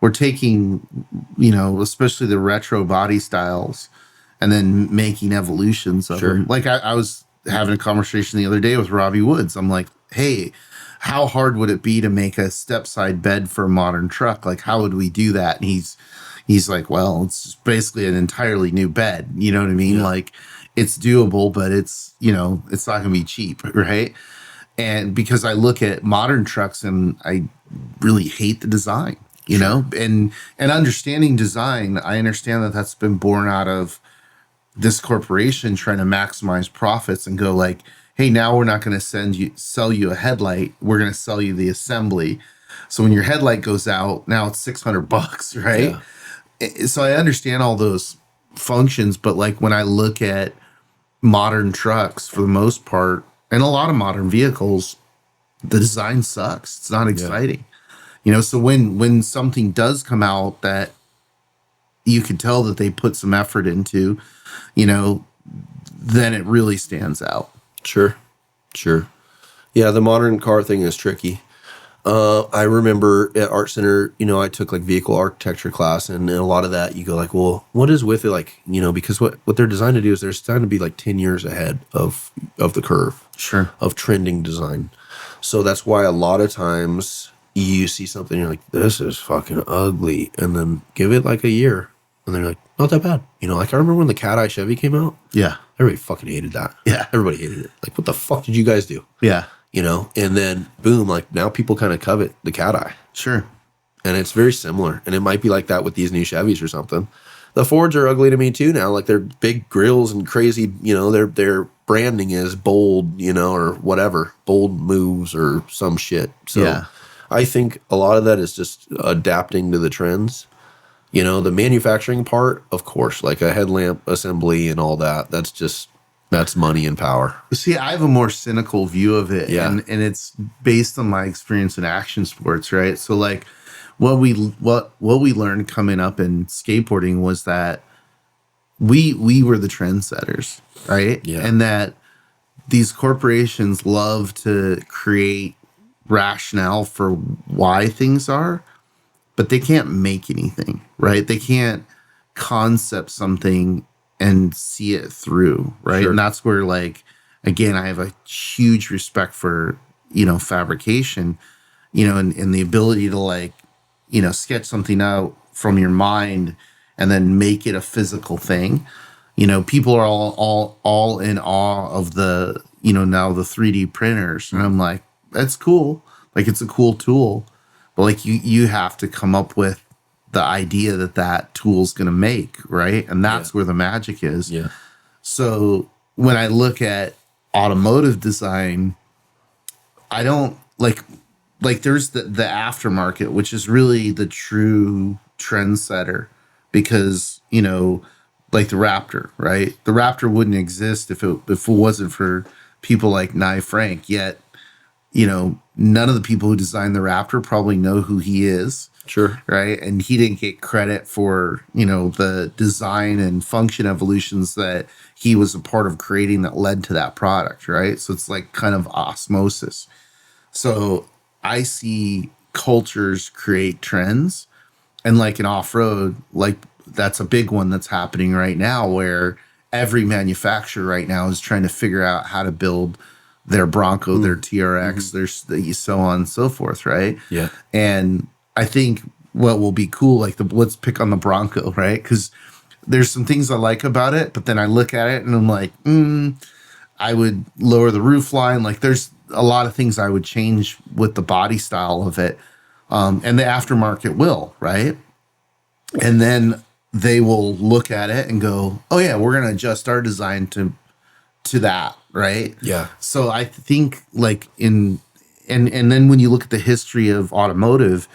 we're taking, especially the retro body styles, and then making evolutions of them. Like I was having a conversation the other day with Robbie Woods. I'm like, hey, how hard would it be to make a step side bed for a modern truck? Like, how would we do that? And he's like, well, it's just basically an entirely new bed. You know what I mean? Like, it's doable, but it's not going to be cheap, right? And because I look at modern trucks and I really hate the design, and understanding design, I understand that that's been born out of this corporation trying to maximize profits and go like, hey, now we're not going to sell you a headlight. We're going to sell you the assembly. So when your headlight goes out, now it's $600, right? Yeah. So I understand all those functions, but like when I look at modern trucks for the most part, and a lot of modern vehicles, the design sucks. It's not exciting. So when something does come out that you can tell that they put some effort into, then it really stands out. Sure. Yeah, the modern car thing is tricky. I remember at Art Center, I took like vehicle architecture class, and a lot of that you go like, well, what is with it? Like, because what they're designed to do is they're designed to be like 10 years ahead of the curve. Sure. Of trending design. So that's why a lot of times you see something, you're like, this is fucking ugly. And then give it like a year. And they're like, not that bad. You know, like I remember when the Cat Eye Chevy came out. Yeah. Everybody fucking hated that. Yeah. Everybody hated it. Like, what the fuck did you guys do? Yeah. You know? And then, boom, like now people kind of covet the Cat Eye. Sure. And it's very similar. And it might be like that with these new Chevys or something. The Fords are ugly to me too now. Like they're big grills and crazy, you know, their branding is bold, you know, or whatever. Bold moves or some shit. So Yeah. I think a lot of that is just adapting to the trends. You know, the manufacturing part, of course, like a headlamp assembly and all that, that's money and power. See, I have a more cynical view of it. Yeah. And it's based on my experience in action sports, right? So like what we learned coming up in skateboarding was that we were the trendsetters, right? Yeah. And that these corporations love to create rationale for why things are, but they can't make anything, right? They can't concept something and see it through, right? Sure. And that's where, like, again, I have a huge respect for, you know, fabrication, you know, and the ability to, like, you know, sketch something out from your mind and then make it a physical thing. You know, people are all in awe of the, you know, now the 3D printers. And I'm like, that's cool. Like, it's a cool tool. But like you have to come up with the idea that tool's going to make, right? And that's where the magic is. Yeah. So when I look at automotive design, I don't like there's the aftermarket, which is really the true trendsetter, because, you know, like the Raptor, right? The Raptor wouldn't exist if it wasn't for people like Nye Frank. Yet, you know, none of the people who designed the Raptor probably know who he is. Sure. Right. And he didn't get credit for, you know, the design and function evolutions that he was a part of creating that led to that product. Right. So it's like kind of osmosis. So I see cultures create trends, and like in off-road, like that's a big one that's happening right now, where every manufacturer right now is trying to figure out how to build their Bronco, their TRX, their so on and so forth, right? Yeah. And I think what will be cool, like let's pick on the Bronco, right? Because there's some things I like about it, but then I look at it and I'm like, I would lower the roof line. Like there's a lot of things I would change with the body style of it. And the aftermarket will, right? And then they will look at it and go, oh yeah, we're going to adjust our design to that, right? Yeah. So I think like and then when you look at the history of automotive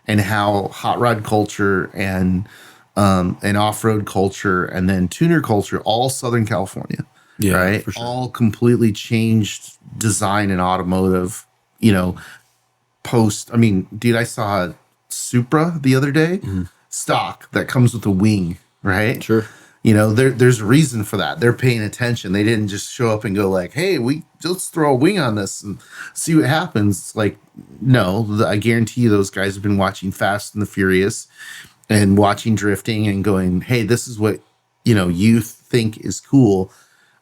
and how hot rod culture and off-road culture and then tuner culture, all Southern California, right? For sure. All completely changed design in automotive, you know, I mean, dude, I saw a Supra the other day, stock that comes with a wing, right? Sure. You know, there's a reason for that. They're paying attention. They didn't just show up and go like, hey, let's throw a wing on this and see what happens. It's like, no, I guarantee you those guys have been watching Fast and the Furious and watching drifting and going, hey, this is what, you know, you think is cool.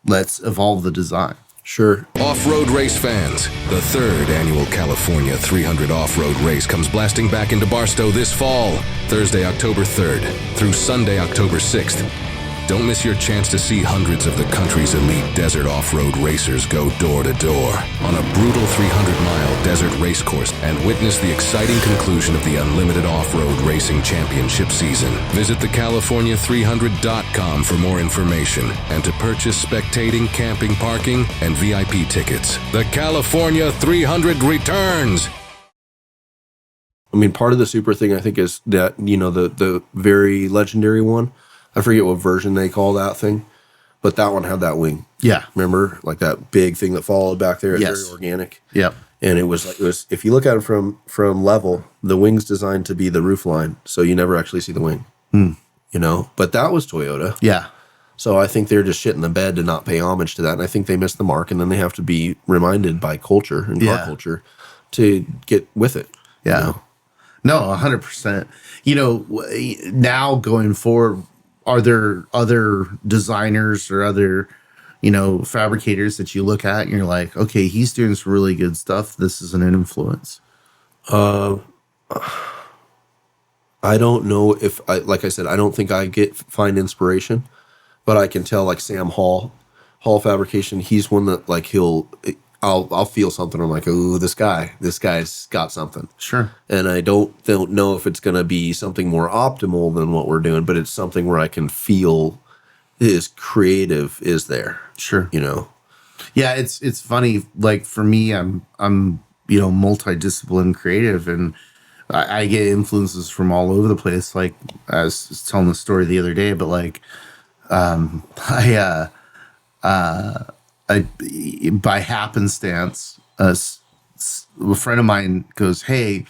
Let's evolve the design. Sure. Off-road race fans, the third annual California 300 off-road race comes blasting back into Barstow this fall, Thursday, October 3rd through Sunday, October 6th. Don't miss your chance to see hundreds of the country's elite desert off-road racers go door to door on a brutal 300-mile desert race course and witness the exciting conclusion of the unlimited off-road racing championship season. Visit thecalifornia300.com for more information and to purchase spectating, camping, parking, and VIP tickets. The California 300 returns! I mean, part of the Super thing, I think, is that, you know, the very legendary one. I forget what version they call that thing, but that one had that wing. Yeah. Remember? Like that big thing that followed back there. It's Yes. very organic. Yep. And it was if you look at it from level, the wing's designed to be the roof line. So you never actually see the wing, you know, but that was Toyota. Yeah. So I think they're just shit in the bed to not pay homage to that. And I think they missed the mark, and then they have to be reminded by culture and car culture to get with it. Yeah. You know? No, 100%. You know, now going forward, are there other designers or other, fabricators that you look at and you're like, okay, he's doing some really good stuff. This is an influence. I don't know if like I said, I don't think I find inspiration, but I can tell like Sam Hall Fabrication. He's one that like I'll feel something. I'm like, ooh, this guy's got something. Sure. And I don't know if it's going to be something more optimal than what we're doing, but it's something where I can feel his creative is there. Sure. Yeah, it's funny. Like for me, I'm multidiscipline creative, and I get influences from all over the place. Like I was telling the story the other day, but like I by happenstance, a friend of mine goes, "Hey,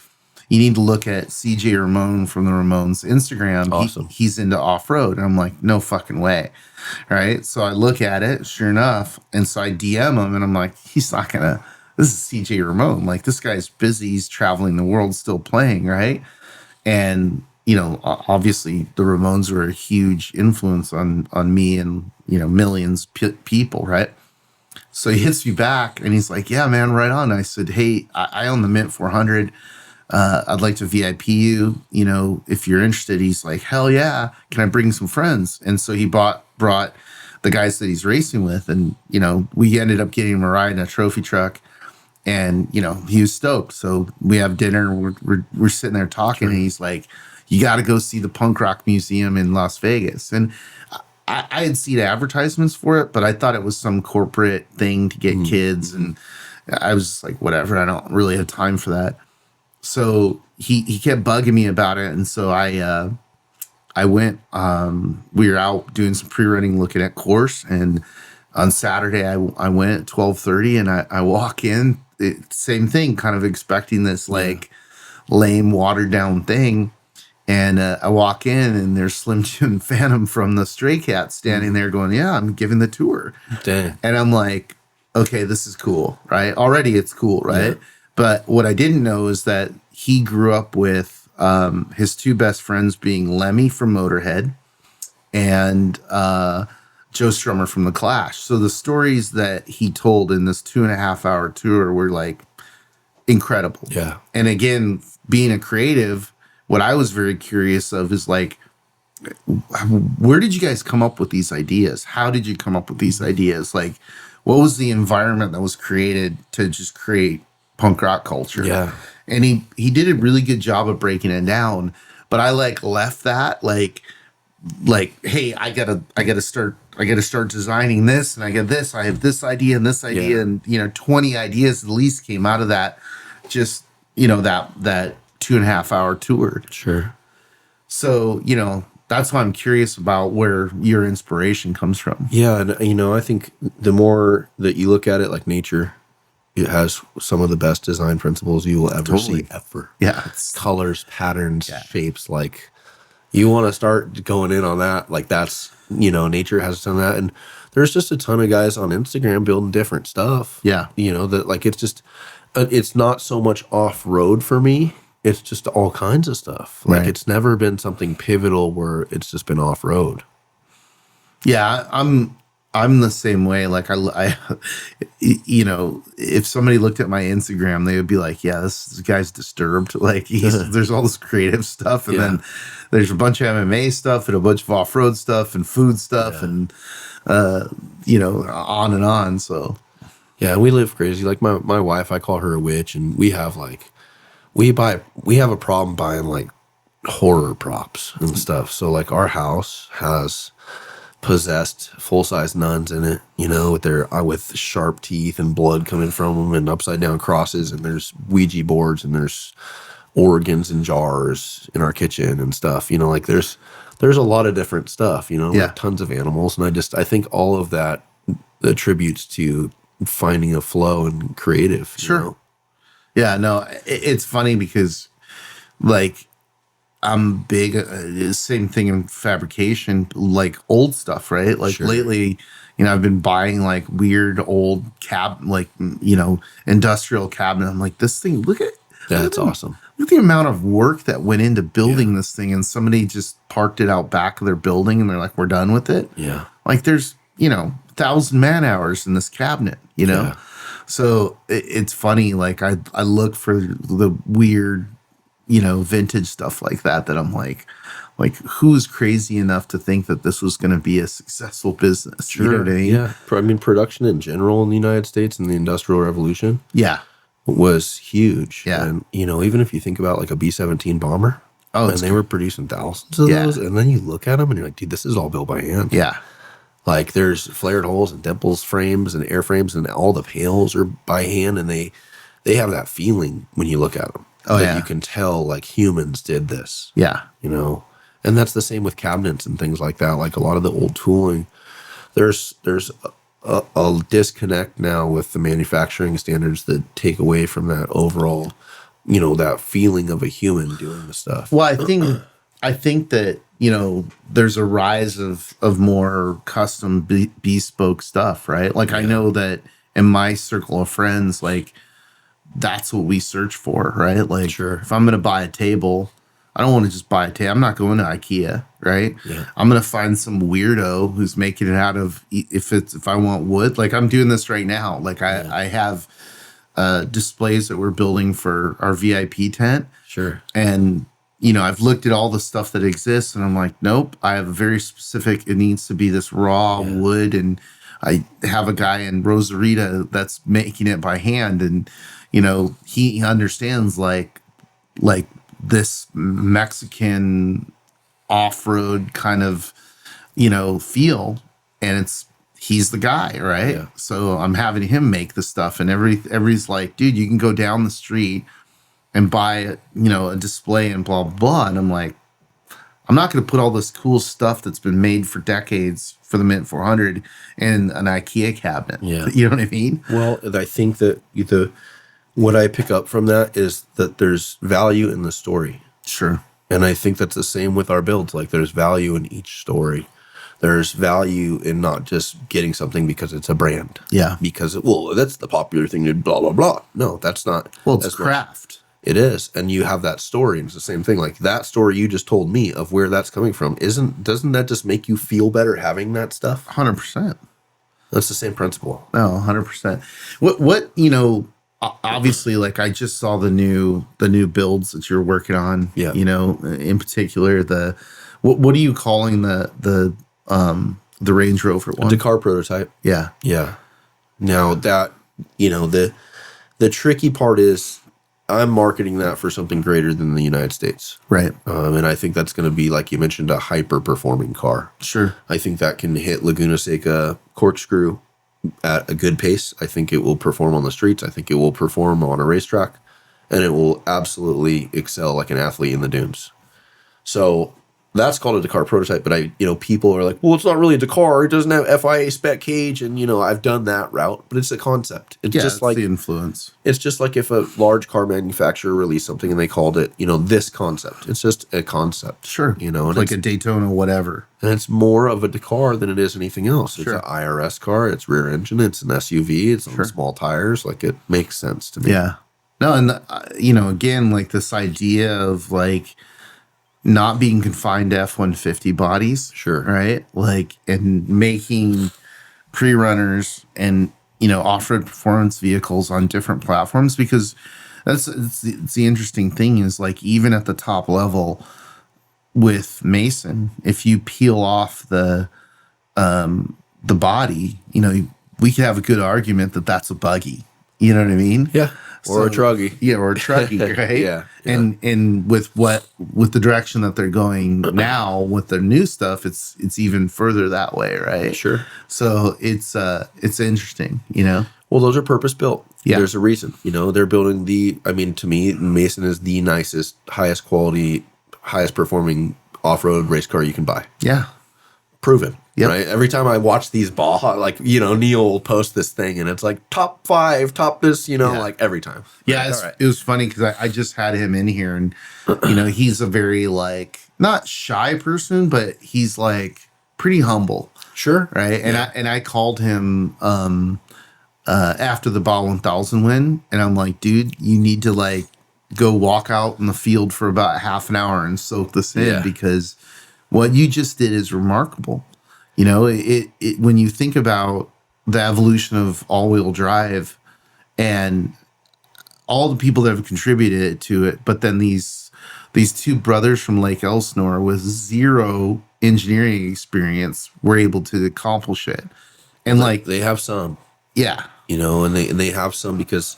you need to look at CJ Ramon from the Ramones Instagram. Awesome. He's into off-road." And I'm like, no fucking way. Right. So I look at it, sure enough. And so I DM him and I'm like, he's not going to, this is CJ Ramon. Like this guy's busy. He's traveling the world still playing. Right. And, obviously the Ramones were a huge influence on me and, millions people. Right. So he hits me back and he's like, yeah, man, right on. I said, hey, I own the Mint 400. I'd like to VIP you, if you're interested. He's like, hell yeah. Can I bring some friends? And so he brought the guys that he's racing with. And, we ended up getting him a ride in a trophy truck. And, he was stoked. So we have dinner. We're sitting there talking. Sure. And he's like, you got to go see the Punk Rock Museum in Las Vegas. And I had seen advertisements for it, but I thought it was some corporate thing to get kids. And I was just like, whatever. I don't really have time for that. So he kept bugging me about it. And so I went, we were out doing some pre-running, looking at course. And on Saturday I went at 12:30 and I walk in, same thing, kind of expecting this like lame watered down thing. And I walk in and there's Slim Jim Phantom from the Stray Cats standing there going, yeah, I'm giving the tour. Dang. And I'm like, okay, this is cool, right? Already it's cool, right? Yeah. But what I didn't know is that he grew up with his two best friends being Lemmy from Motorhead and Joe Strummer from The Clash. So the stories that he told in this 2.5 hour tour were like incredible. Yeah. And again, being a creative, what I was very curious of is like, where did you guys come up with these ideas? How did you come up with these ideas? Like, what was the environment that was created to just create punk rock culture? Yeah. And he did a really good job of breaking it down, but I like left that like, hey, I gotta start designing this, and I got this, I have this idea and this idea, and 20 ideas at least came out of that, just that 2.5 hour tour. Sure. So that's why I'm curious about where your inspiration comes from. Yeah, and I think the more that you look at it, like nature, it has some of the best design principles you will ever see ever. Yeah, colors, patterns, shapes. Like you want to start going in on that. Like that's nature has done that, and there's just a ton of guys on Instagram building different stuff. Yeah, that like it's just it's not so much off road for me. It's just all kinds of stuff. Like it's never been something pivotal where it's just been off road. Yeah, I'm the same way. Like I if somebody looked at my Instagram, they would be like, yeah, this guy's disturbed. Like there's all this creative stuff. And then there's a bunch of MMA stuff and a bunch of off-road stuff and food stuff and, on and on. So yeah, we live crazy. Like my wife, I call her a witch, and we have like, we have a problem buying like horror props and stuff. So like our house has possessed full-size nuns in it, with sharp teeth and blood coming from them and upside down crosses, and there's Ouija boards and there's organs in jars in our kitchen and stuff. Like there's a lot of different stuff, like tons of animals. And I think all of that attributes to finding a flow and creative. Sure. Yeah, no, it's funny because like I'm big, same thing in fabrication, like old stuff, right? Like lately, I've been buying like weird old industrial cabinet. I'm like, this thing, that's awesome. Look at the amount of work that went into building this thing, and somebody just parked it out back of their building and they're like, we're done with it. Yeah. Like there's, 1,000 man hours in this cabinet, Yeah. So it's funny. Like I look for the weird, vintage stuff like that I'm like who's crazy enough to think that this was going to be a successful business? Sure. You know what I mean? Yeah. I mean, production in general in the United States and the Industrial Revolution Yeah. was huge. Yeah. And, even if you think about like a B-17 bomber, and they were producing thousands of those, and then you look at them and you're like, dude, this is all built by hand. Yeah. Like there's flared holes and dimples frames and airframes and all the pails are by hand, and they have that feeling when you look at them. Oh, that yeah. You can tell like humans did this. Yeah. And that's the same with cabinets and things like that. Like a lot of the old tooling, there's a disconnect now with the manufacturing standards that take away from that overall, that feeling of a human doing the stuff. Well, I think that, there's a rise of more custom bespoke stuff, right? Like I know that in my circle of friends, like that's what we search for, right? Like if I'm going to buy a table, I don't want to just buy a table. I'm not going to IKEA, right? Yeah. I'm going to find some weirdo who's making it out of, if I want wood, like I'm doing this right now. Like I have displays that we're building for our VIP tent. Sure. And, I've looked at all the stuff that exists and I'm like, nope, I have a very specific, it needs to be this raw wood. And I have a guy in Rosarita that's making it by hand. And, he understands like this Mexican off-road kind of, feel. And he's the guy, right? Yeah. So I'm having him make the stuff, and everybody's like, dude, you can go down the street and buy, a display and blah, blah, blah. And I'm like, I'm not going to put all this cool stuff that's been made for decades for the Mint 400 in an IKEA cabinet. Yeah. You know what I mean? Well, I think that what I pick up from that is that there's value in the story. Sure. And I think that's the same with our builds. Like there's value in each story. There's value in not just getting something because it's a brand. Yeah. Because, that's the popular thing, blah, blah, blah. No, that's not. Well, it's craft. It is. And you have that story. And it's the same thing. Like that story you just told me of where that's coming from. Doesn't that just make you feel better having that stuff? 100%. That's the same principle. No, 100%. What, obviously, like I just saw the new builds that you're working on. Yeah. In particular, what are you calling the Range Rover one? Dakar prototype. Yeah. Yeah. Now that, the tricky part is I'm marketing that for something greater than the United States. Right. And I think that's going to be, like you mentioned, a hyper-performing car. Sure. I think that can hit Laguna Seca corkscrew at a good pace. I think it will perform on the streets. I think it will perform on a racetrack. And it will absolutely excel like an athlete in the dunes. So that's called a Dakar prototype. But people are like, well, it's not really a Dakar. It doesn't have FIA spec cage. And, I've done that route. But it's a concept. It's just like the influence. It's just like if a large car manufacturer released something and they called it, this concept. It's just a concept. Sure. And like a Daytona, whatever. And it's more of a Dakar than it is anything else. Sure. It's an IRS car. It's rear engine. It's an SUV. It's on small tires. Like it makes sense to me. Yeah. No, and again, like this idea of like not being confined to F-150 bodies. Sure. Right. Like, and making pre-runners and, off-road performance vehicles on different platforms, because it's the interesting thing is like, even at the top level with Mason, if you peel off the body, we could have a good argument that that's a buggy. You know what I mean? Yeah. Or a truggy. Yeah, or a truggy, right? Yeah. And with the direction that they're going now with their new stuff, it's even further that way, right? Sure. So it's interesting, Well, those are purpose built. Yeah. There's a reason. They're building to me, Mason is the nicest, highest quality, highest performing off-road race car you can buy. Yeah. Proven. Yep. Right. Every time I watch these Neil will post this thing and it's like top 5, top this, like every time. Yeah. Right. It was funny because I just had him in here and, he's a very like, not shy person, but he's like pretty humble. Sure. Right. And I called him, after the Ball 1000 win. And I'm like, dude, you need to like go walk out in the field for about half an hour and soak this in because what you just did is remarkable. You know, when you think about the evolution of all-wheel drive and all the people that have contributed to it, but then these two brothers from Lake Elsinore with zero engineering experience were able to accomplish it. And like they have some, yeah, you know, and they have some because,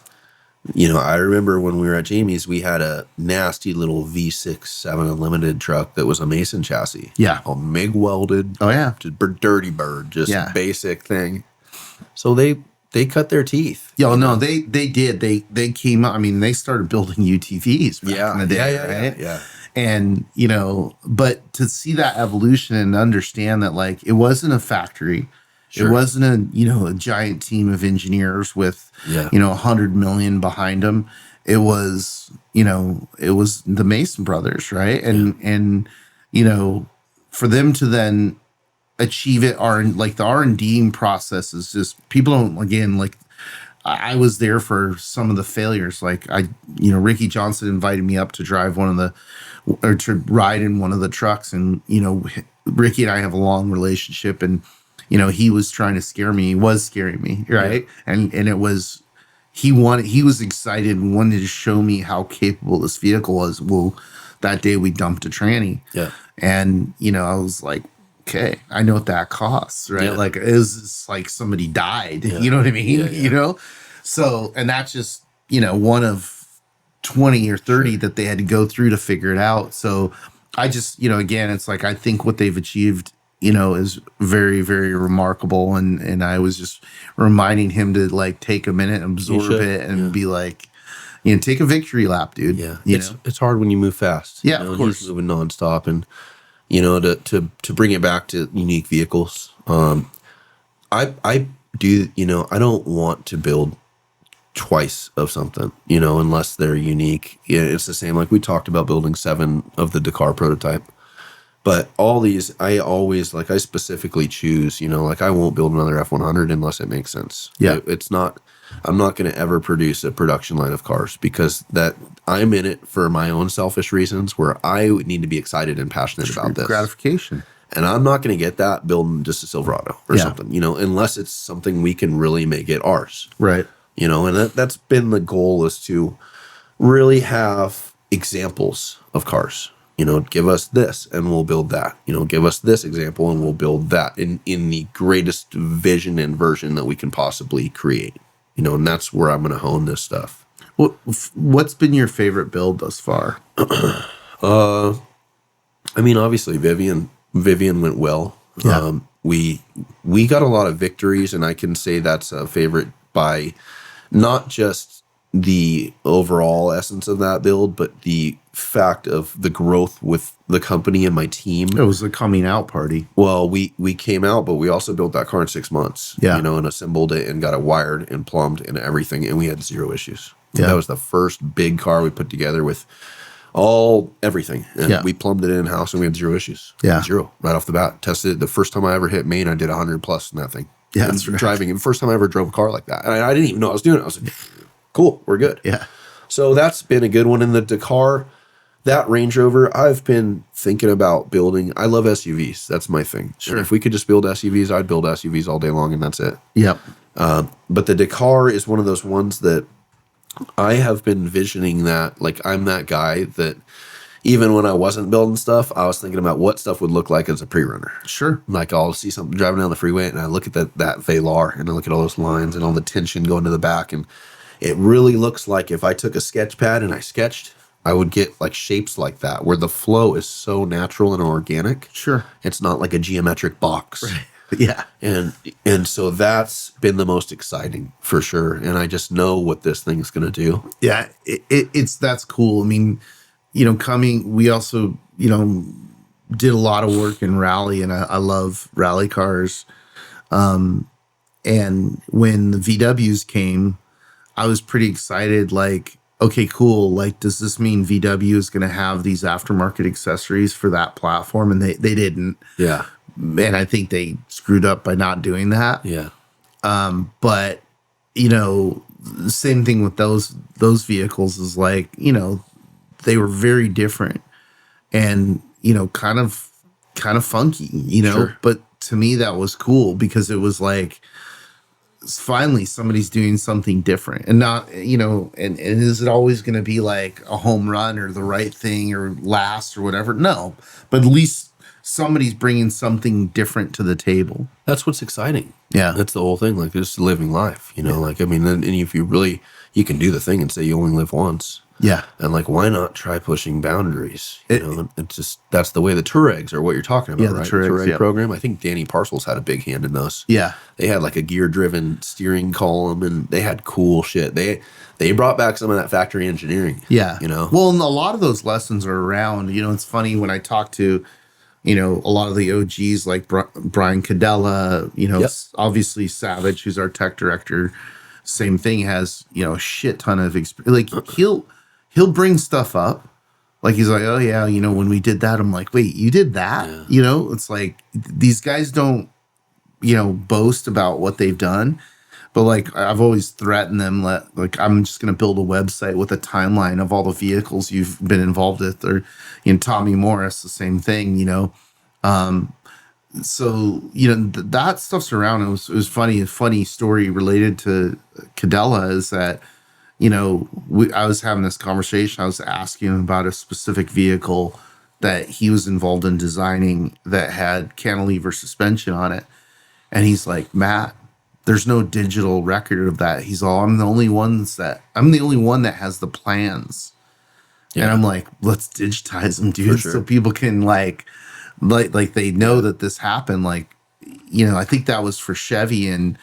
you know, I remember when we were at Jamie's, we had a nasty little V6 7 Unlimited truck that was a Mason chassis. Yeah. All MIG welded. Oh yeah. Just dirty bird, just basic thing. So they cut their teeth. Yeah, no, they did. They came up. I mean, they started building UTVs back in the day, right? Yeah. And, you know, but to see that evolution and understand that, like, it wasn't a factory. Sure. It wasn't a giant team of engineers with, 100 million behind them. It was, it was the Mason brothers, right? And, for them to then achieve it, the R&D process is just, people don't, again, like, I was there for some of the failures. Like Ricky Johnson invited me up to drive to ride in one of the trucks. And, Ricky and I have a long relationship, and, he was trying to scare me. He was scaring me. Right. Yeah. And it was, he was excited and wanted to show me how capable this vehicle was. Well, that day we dumped a tranny. Yeah. And, I was like, okay, I know what that costs, right? Yeah. Like, it's like somebody died, you know what I mean? Yeah. So, and that's just, one of 20 or 30 that they had to go through to figure it out. So I just, again, it's like, I think what they've achieved, is very, very remarkable. And I was just reminding him to like take a minute and absorb it and be like, take a victory lap, dude. Yeah. It's hard when you move fast. Yeah, of course. He's moving nonstop, and to bring it back to unique vehicles, I do, I don't want to build twice of something, unless they're unique. Yeah, it's the same, like we talked about building 7 of the Dakar prototype. But all these, I specifically choose, I won't build another F100 unless it makes sense. Yeah. I'm not going to ever produce a production line of cars, because that I'm in it for my own selfish reasons, where I need to be excited and passionate about this. Gratification. And I'm not going to get that building just a Silverado or something, unless it's something we can really make it ours. Right. And that's been the goal, is to really have examples of cars. Give us this and we'll build that. Give us this example and we'll build that in the greatest vision and version that we can possibly create. And that's where I'm going to hone this stuff. What's been your favorite build thus far? I mean, obviously Vivian went well. Yeah. We got a lot of victories, and I can say that's a favorite by not just the overall essence of that build, but the fact of the growth with the company and my team. It was a coming out party. Well, we came out, but we also built that car in 6 months. Yeah. And assembled it and got it wired and plumbed and everything, and we had 0 issues. Yeah. That was the first big car we put together with everything. And we plumbed it in-house, and we had 0 issues. Yeah. 0 right off the bat. Tested it. The first time I ever hit Maine, I did 100 plus in that thing. Yeah, that's right. Driving it. First time I ever drove a car like that. And I didn't even know I was doing it. I was like, cool, we're good. Yeah. So that's been a good one. In the Dakar, that Range Rover, I've been thinking about building. I love SUVs. That's my thing. Sure. And if we could just build SUVs, I'd build SUVs all day long, and that's it. Yep. But the Dakar is one of those ones that I have been envisioning, that, like, I'm that guy that even when I wasn't building stuff, I was thinking about what stuff would look like as a pre-runner. Sure. Like, I'll see something driving down the freeway, and I look at that Velar, and I look at all those lines and all the tension going to the back, and it really looks like if I took a sketch pad and I sketched, I would get like shapes like that, where the flow is so natural and organic. Sure. It's not like a geometric box. Right. Yeah. And so that's been the most exciting for sure. And I just know what this thing's going to do. Yeah. That's cool. I mean, we also, did a lot of work in rally, and I love rally cars. And when the VWs came, I was pretty excited. Like, okay, cool. Like, does this mean VW is going to have these aftermarket accessories for that platform? And they didn't. Yeah. And I think they screwed up by not doing that. Yeah. But, the same thing with those vehicles is like, they were very different and, kind of funky, sure. But to me, that was cool because it was like, finally somebody's doing something different and not, and is it always going to be like a home run or the right thing or last or whatever? No, but at least somebody's bringing something different to the table. That's what's exciting. Yeah. That's the whole thing. Like, just living life, like, I mean, and if you can do the thing and say you only live once. Yeah. And like, why not try pushing boundaries? It's just, that's the way the Touaregs are what you're talking about, right? The Touareg program. I think Danny Parcells had a big hand in those. Yeah. They had like a gear driven steering column and they had cool shit. They brought back some of that factory engineering. Yeah. Well, and a lot of those lessons are around, it's funny when I talk to, a lot of the OGs like Brian Cadella, obviously Savage, who's our tech director, same thing, has, a shit ton of experience. Like he'll bring stuff up. Like he's like, oh yeah, when we did that, I'm like, wait, you did that? Yeah. It's like these guys don't, boast about what they've done. But like I've always threatened them, like I'm just gonna build a website with a timeline of all the vehicles you've been involved with, or Tommy Morris, the same thing, So that stuff's around. It was funny. A funny story related to Cadella is that I was having this conversation. I was asking him about a specific vehicle that he was involved in designing that had cantilever suspension on it, and he's like, Matt, there's no digital record of that. He's all, I'm the only one that has the plans. Yeah. And I'm like, let's digitize them, dude, so people can like they know that this happened. Like, I think that was for Chevy, and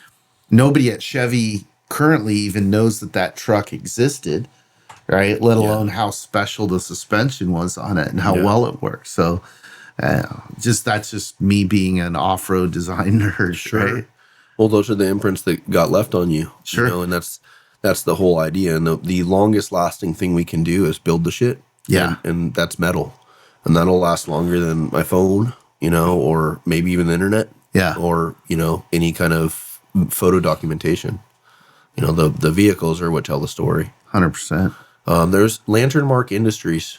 nobody at Chevy currently even knows that truck existed, right? Let alone how special the suspension was on it and how well it worked. So that's just me being an off-road design nerd. Sure. Right? Well, those are the imprints that got left on you. Sure. And that's the whole idea. And the longest lasting thing we can do is build the shit. Yeah. And that's metal. And that'll last longer than my phone, or maybe even the internet. Yeah. Or, any kind of photo documentation. The vehicles are what tell the story. 100%. There's Lantern Mark Industries.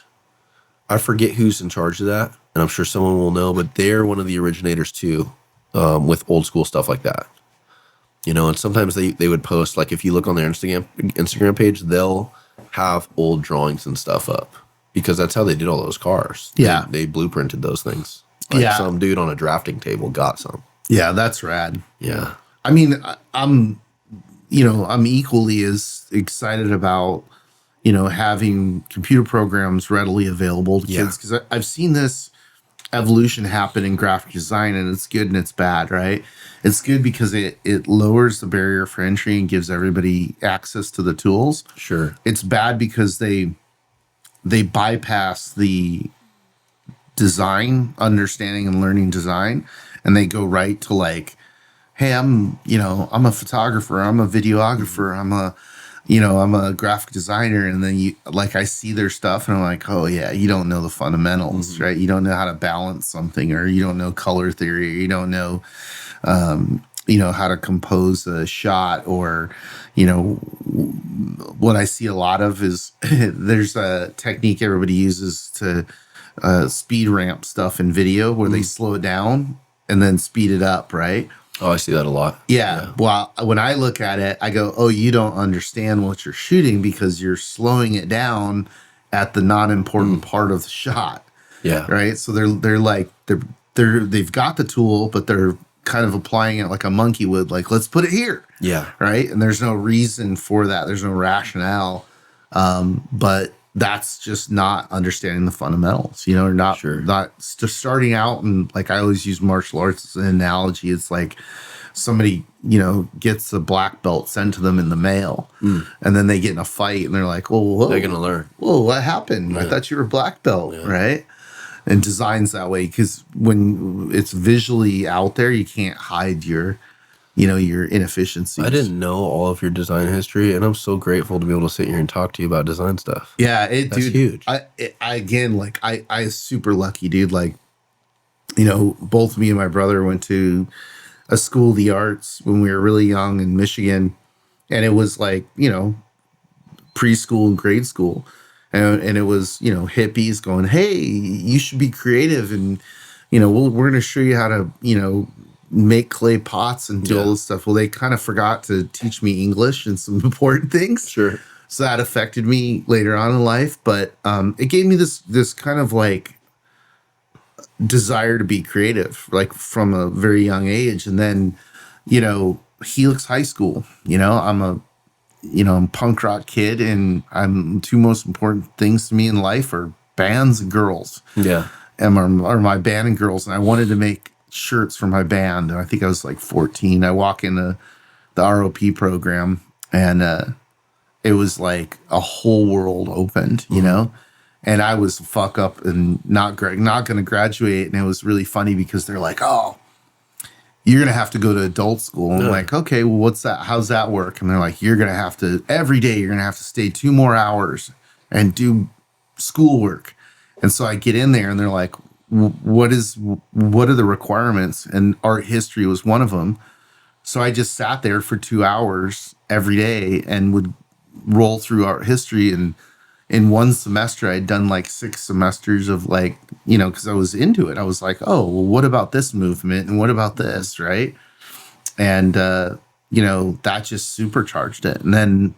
I forget who's in charge of that, and I'm sure someone will know, but they're one of the originators too, with old school stuff like that. And sometimes they would post, like if you look on their Instagram page, they'll have old drawings and stuff up because that's how they did all those cars. Yeah. They blueprinted those things. Like some dude on a drafting table got some. Yeah, that's rad. Yeah. I mean, I'm equally as excited about, having computer programs readily available to kids, because I've seen this evolution happen in graphic design, and it's good and it's bad, right? It's good because it lowers the barrier for entry and gives everybody access to the tools. Sure. It's bad because they bypass the design, understanding and learning design, and they go right to like, hey, I'm a photographer, I'm a videographer, I'm a graphic designer. And then I see their stuff and I'm like, oh yeah, you don't know the fundamentals, right? You don't know how to balance something, or you don't know color theory, or you don't know, how to compose a shot, or, what I see a lot of is there's a technique everybody uses to speed ramp stuff in video where they slow it down and then speed it up, right? Oh, I see that a lot. Yeah. Well, when I look at it, I go, oh, you don't understand what you're shooting because you're slowing it down at the non-important part of the shot. Yeah. Right. So they've got the tool, but they're kind of applying it like a monkey would, like, let's put it here. Yeah. Right. And there's no reason for that. There's no rationale. But that's just not understanding the fundamentals, or not just starting out. And like I always use martial arts as an analogy. It's like somebody, gets a black belt sent to them in the mail, and then they get in a fight and they're like, whoa, they're going to learn. Whoa, what happened? I thought you were a black belt, right? And design's that way because when it's visually out there, you can't hide your inefficiencies. I didn't know all of your design history, and I'm so grateful to be able to sit here and talk to you about design stuff. Yeah, that's dude, huge. I super lucky, dude. Like, both me and my brother went to a school of the arts when we were really young in Michigan, and it was like, preschool and grade school, and it was, hippies going, hey, you should be creative, and we're going to show you how to, make clay pots and do all this stuff. Well, they kind of forgot to teach me English and some important things. Sure. So that affected me later on in life. But it gave me this kind of like desire to be creative, like from a very young age. And then, Helix High School, I'm a punk rock kid, and two most important things to me in life are bands and girls. Yeah. And or my band and girls. And I wanted to make shirts for my band. And I think I was like 14. I walk into the ROP program, and it was like a whole world opened, and I was fuck up and not going to graduate. And it was really funny because they're like, oh, you're going to have to go to adult school. And I'm like, okay, well, what's that? How's that work? And they're like, you're going to have to, every day, you're going to have to stay 2 more hours and do schoolwork. And so I get in there and they're like, what are the requirements? And art history was one of them. So I just sat there for 2 hours every day and would roll through art history. And in one semester, I'd done like 6 semesters of like, because I was into it. I was like, oh, well, what about this movement? And what about this? Right. And, that just supercharged it. And then,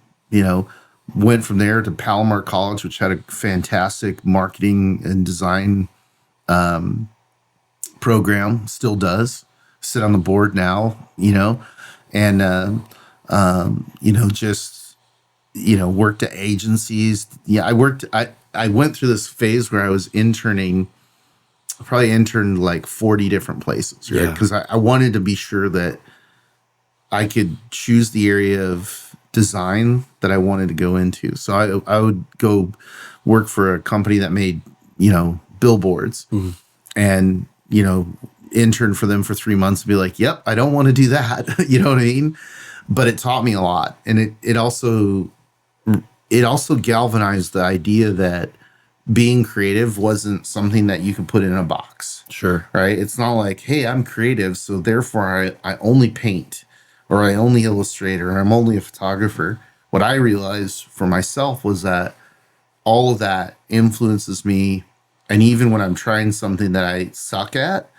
went from there to Palomar College, which had a fantastic marketing and design program, still does. Sit on the board now, and, worked at agencies. Yeah, I went through this phase where I was interning, probably interned like 40 different places, right? Because I wanted to be sure that I could choose the area of design that I wanted to go into. So I would go work for a company that made, billboards and, intern for them for 3 months and be like, yep, I don't want to do that. You know what I mean? But it taught me a lot. And it also galvanized the idea that being creative wasn't something that you could put in a box. Sure. Right? It's not like, hey, I'm creative, so therefore I only paint, or I only illustrate, or I'm only a photographer. What I realized for myself was that all of that influences me. And even when I'm trying something that I suck at,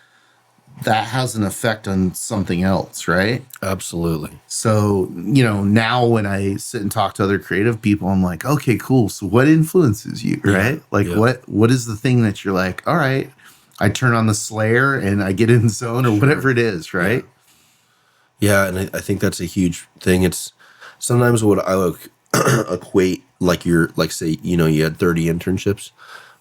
that has an effect on something else, right? Absolutely. So, now when I sit and talk to other creative people, I'm like, okay, cool. So what influences you, right? What is the thing that you're like, all right, I turn on the Slayer and I get in the zone, or whatever it is, right? Yeah, and I think that's a huge thing. It's sometimes what I equate, say, you had 30 internships.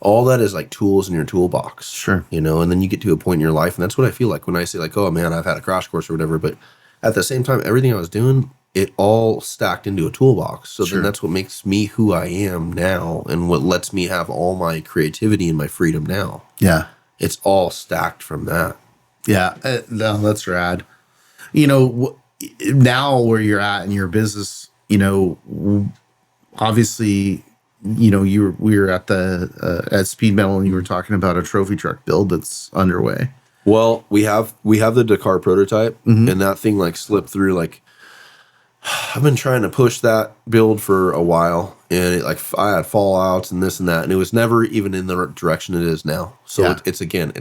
All that is like tools in your toolbox. Sure. And then you get to a point in your life, and that's what I feel like when I say like, oh man, I've had a crash course or whatever. But at the same time, everything I was doing, it all stacked into a toolbox. So then that's what makes me who I am now, and what lets me have all my creativity and my freedom now. Yeah. It's all stacked from that. Yeah. No, that's rad. Now where you're at in your business, obviously, we were at at Speed Metal, and you were talking about a trophy truck build that's underway. Well, we have the Dakar prototype, and that thing like slipped through. Like, I've been trying to push that build for a while, and I had fallouts and this and that, and it was never even in the direction it is now. So it's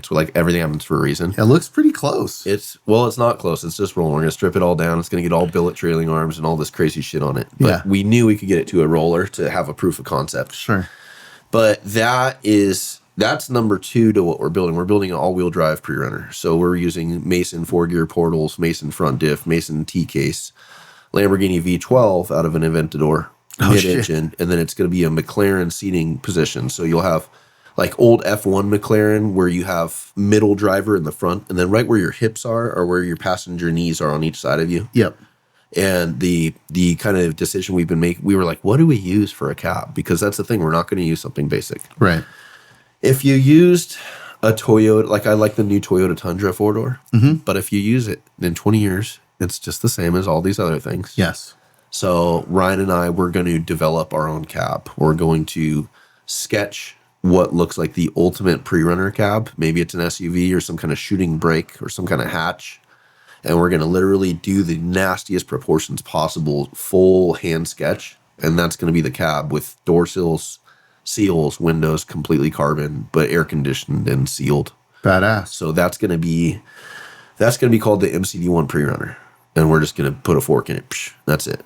like everything happens for a reason. It looks pretty close. It's not close. It's just rolling. We're gonna strip it all down. It's gonna get all billet trailing arms and all this crazy shit on it. But we knew we could get it to a roller to have a proof of concept. Sure. But that's number 2 to what we're building. We're building an all-wheel drive Prerunner. So we're using Mason 4-gear portals, Mason front diff, Mason T-case, Lamborghini V12 out of an Aventador mid-engine, and then it's going to be a McLaren seating position. So you'll have like old F1 McLaren where you have middle driver in the front, and then right where your hips are where your passenger knees are on each side of you. Yep. And the kind of decision we've been making, we were like, what do we use for a cab? Because that's the thing, we're not going to use something basic. Right. If you used a Toyota, like I like the new Toyota Tundra 4-door, but if you use it in 20 years, it's just the same as all these other things. Yes. So Ryan and I, we're going to develop our own cab. We're going to sketch what looks like the ultimate Prerunner cab. Maybe it's an SUV or some kind of shooting brake or some kind of hatch. And we're going to literally do the nastiest proportions possible, full hand sketch. And that's going to be the cab with door sills, seals, windows, completely carbon, but air conditioned and sealed. Badass. So that's going to be That's going to be called the MCD1 Prerunner, and we're just going to put a fork in it. Psh, that's it.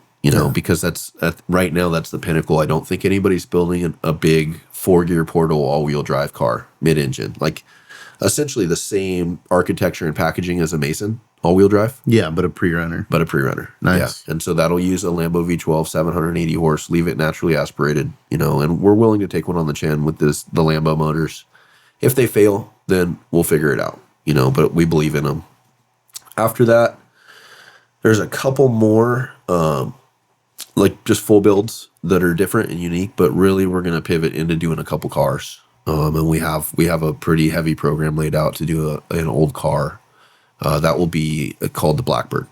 Because that's right now that's the pinnacle. I don't think anybody's building a big 4-gear portal all-wheel drive car mid-engine, like essentially the same architecture and packaging as a Mason all-wheel drive. Yeah, but a Prerunner. Nice. Yeah. And so that'll use a Lambo V12, 780 horse, leave it naturally aspirated, and we're willing to take one on the chin with the Lambo motors. If they fail, then we'll figure it out, but we believe in them. After that, there's a couple more, like just full builds that are different and unique, but really we're going to pivot into doing a couple cars. And we have a pretty heavy program laid out to do an old car. That will be called the Blackbird.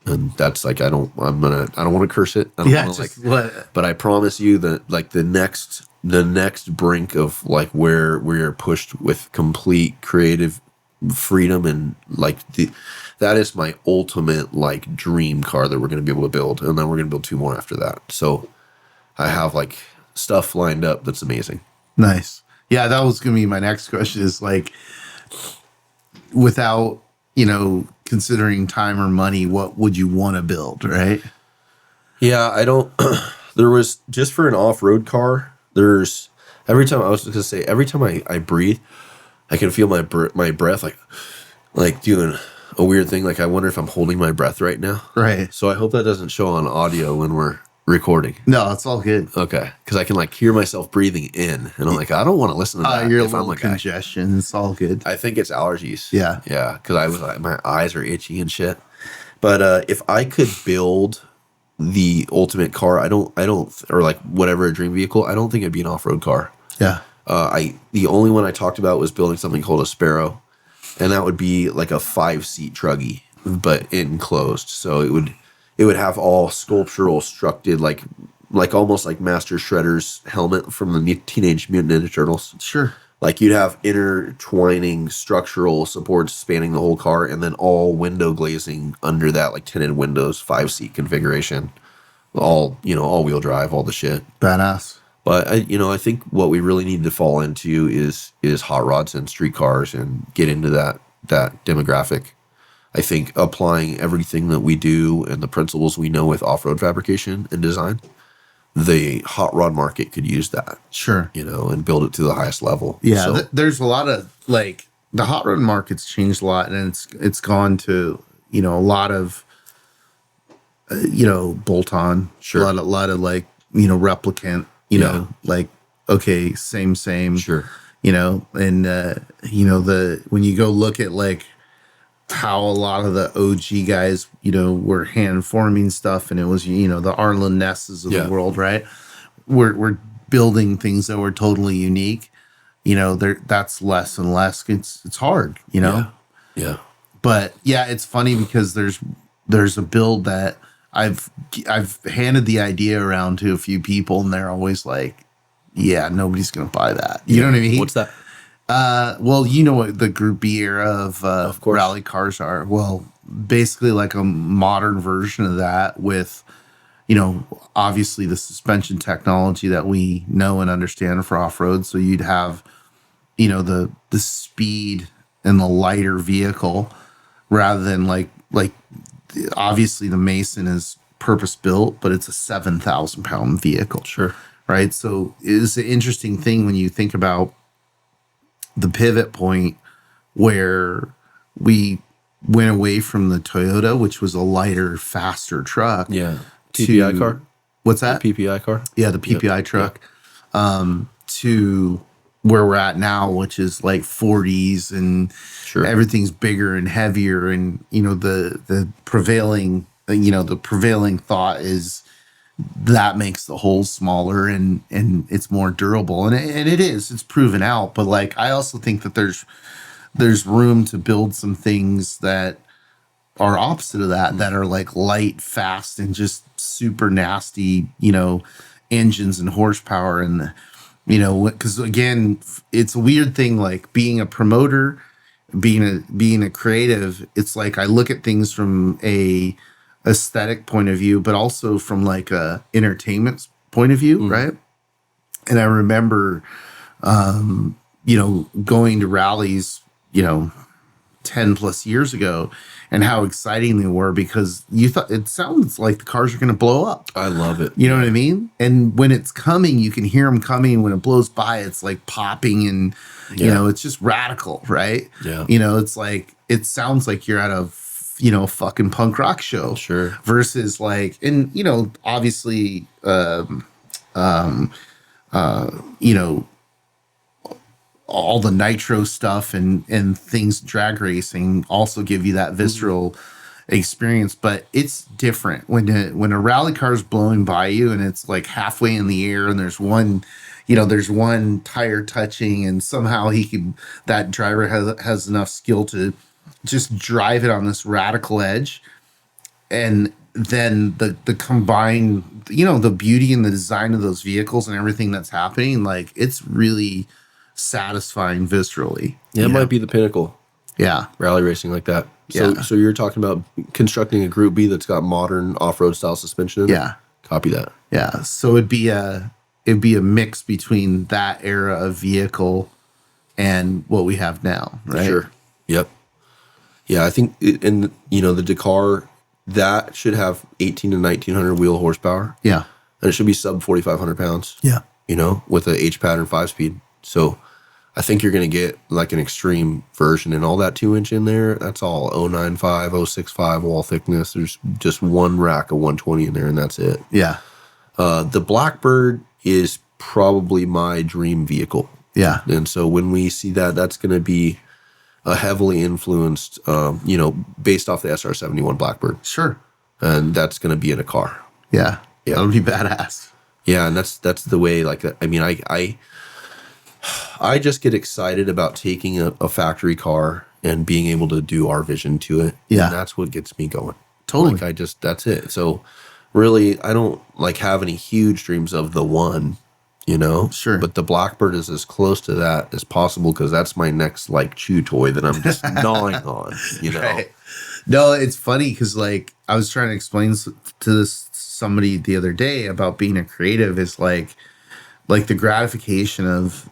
And that's like, I don't want to curse it. I don't wanna, but I promise you that like the next brink of like where we're pushed with complete creative freedom and like that is my ultimate like dream car that we're going to be able to build, and then we're going to build 2 more after that. So I have like stuff lined up that's amazing. Nice. Yeah, that was going to be my next question, is like, without considering time or money, what would you want to build, right? Yeah, I don't there was just for an off-road car, there's every time I breathe, I can feel my breath like doing a weird thing. Like I wonder if I'm holding my breath right now. Right. So I hope that doesn't show on audio when we're recording. No, it's all good. Okay. Because I can like hear myself breathing in, and I'm like, I don't want to listen to that. Your little congestion. It's all good. I think it's allergies. Yeah. Yeah. Because I was like, my eyes are itchy and shit. But if I could build the ultimate car, I don't, or like whatever, a dream vehicle, I don't think it'd be an off-road car. Yeah. The only one I talked about was building something called a Sparrow, and that would be like a 5-seat truggy, but enclosed. So it would have all sculptural structed, like almost like Master Shredder's helmet from the Teenage Mutant Ninja Turtles. Sure. Like you'd have intertwining structural supports spanning the whole car, and then all window glazing under that, like tinted windows, 5-seat configuration, all all-wheel drive, all the shit. Badass. But I think what we really need to fall into is hot rods and street cars and get into that demographic. I think applying everything that we do and the principles we know with off-road fabrication and design, the hot rod market could use that. Sure. And build it to the highest level. Yeah, so, there's a lot of like the hot rod market's changed a lot, and it's gone to a lot of bolt-on. Sure. A lot of like replicant. Like, okay, same. Sure. And when you go look at like how a lot of the OG guys, were hand forming stuff, and it was, the Arlen Nesses of the world, right? We're building things that were totally unique. That's less and less. It's hard, Yeah. But yeah, it's funny because there's a build that I've handed the idea around to a few people, and they're always like, yeah, nobody's going to buy that. You know what I mean? What's that? Well, what the Group B era of course, rally cars are. Well, basically like a modern version of that with, obviously the suspension technology that we know and understand for off-road. So you'd have, the speed and the lighter vehicle rather than like obviously the Mason is purpose built, but it's a 7,000 pound vehicle. Sure. Right. So it's an interesting thing when you think about the pivot point where we went away from the Toyota, which was a lighter, faster truck. Yeah. PPI car. What's that? The PPI car. Yeah. The PPI truck, to where we're at now, which is like 40s and Sure. everything's bigger and heavier. And, the prevailing thought is that makes the holes smaller and it's more durable. And it's proven out. But like, I also think that there's room to build some things that are opposite of that are like light, fast, and just super nasty, engines and horsepower. And, because again, it's a weird thing, like being a promoter, being a creative. It's like, I look at things from a aesthetic point of view, but also from like a entertainment point of view. Right. And I remember, going to rallies, 10 plus years ago, and how exciting they were, because you thought it sounds like the cars are going to blow up. I love it. You know what I mean? And when it's coming, you can hear them coming. When it blows by, it's like popping, and you know, it's just radical, right? Yeah. You know, it's like, it sounds like you're at a, you know, fucking punk rock show. Sure. Versus like, and you know, obviously, you know, all the nitro stuff and things, drag racing also give you that visceral experience, but it's different when a rally car is blowing by you and it's like halfway in the air and there's one tire touching, and somehow that driver has enough skill to just drive it on this radical edge. And then the combined, you know, the beauty and the design of those vehicles and everything that's happening, like, it's really satisfying viscerally. Yeah, it might be the pinnacle. Yeah. Rally racing like that. So Yeah. so you're talking about constructing a Group B that's got modern off-road style suspension in it? Yeah. Copy that. Yeah. So it'd be a mix between that era of vehicle and what we have now, right? Sure. Yep. Yeah, I think in the Dakar, that should have 18 to 1900 wheel horsepower. Yeah. And it should be sub 4,500 pounds. Yeah. You know, with a H pattern 5-speed. So I think you're going to get like an extreme version, and all that 2-inch in there, that's all 095, 065 wall thickness. There's just one rack of 120 in there, and that's it. Yeah. The Blackbird is probably my dream vehicle. Yeah. And so when we see that, that's going to be a heavily influenced, based off the SR71 Blackbird. Sure. And that's going to be in a car. Yeah. Yeah. That would be badass. Yeah, and that's the way, like, I mean, I just get excited about taking a factory car and being able to do our vision to it. Yeah. And that's what gets me going. Totally. Like, that's it. So really, I don't like have any huge dreams of the one, you know? Sure. But the Blackbird is as close to that as possible, because that's my next like chew toy that I'm just gnawing on, you know? Right. No, it's funny because like I was trying to explain to somebody the other day about being a creative is like the gratification of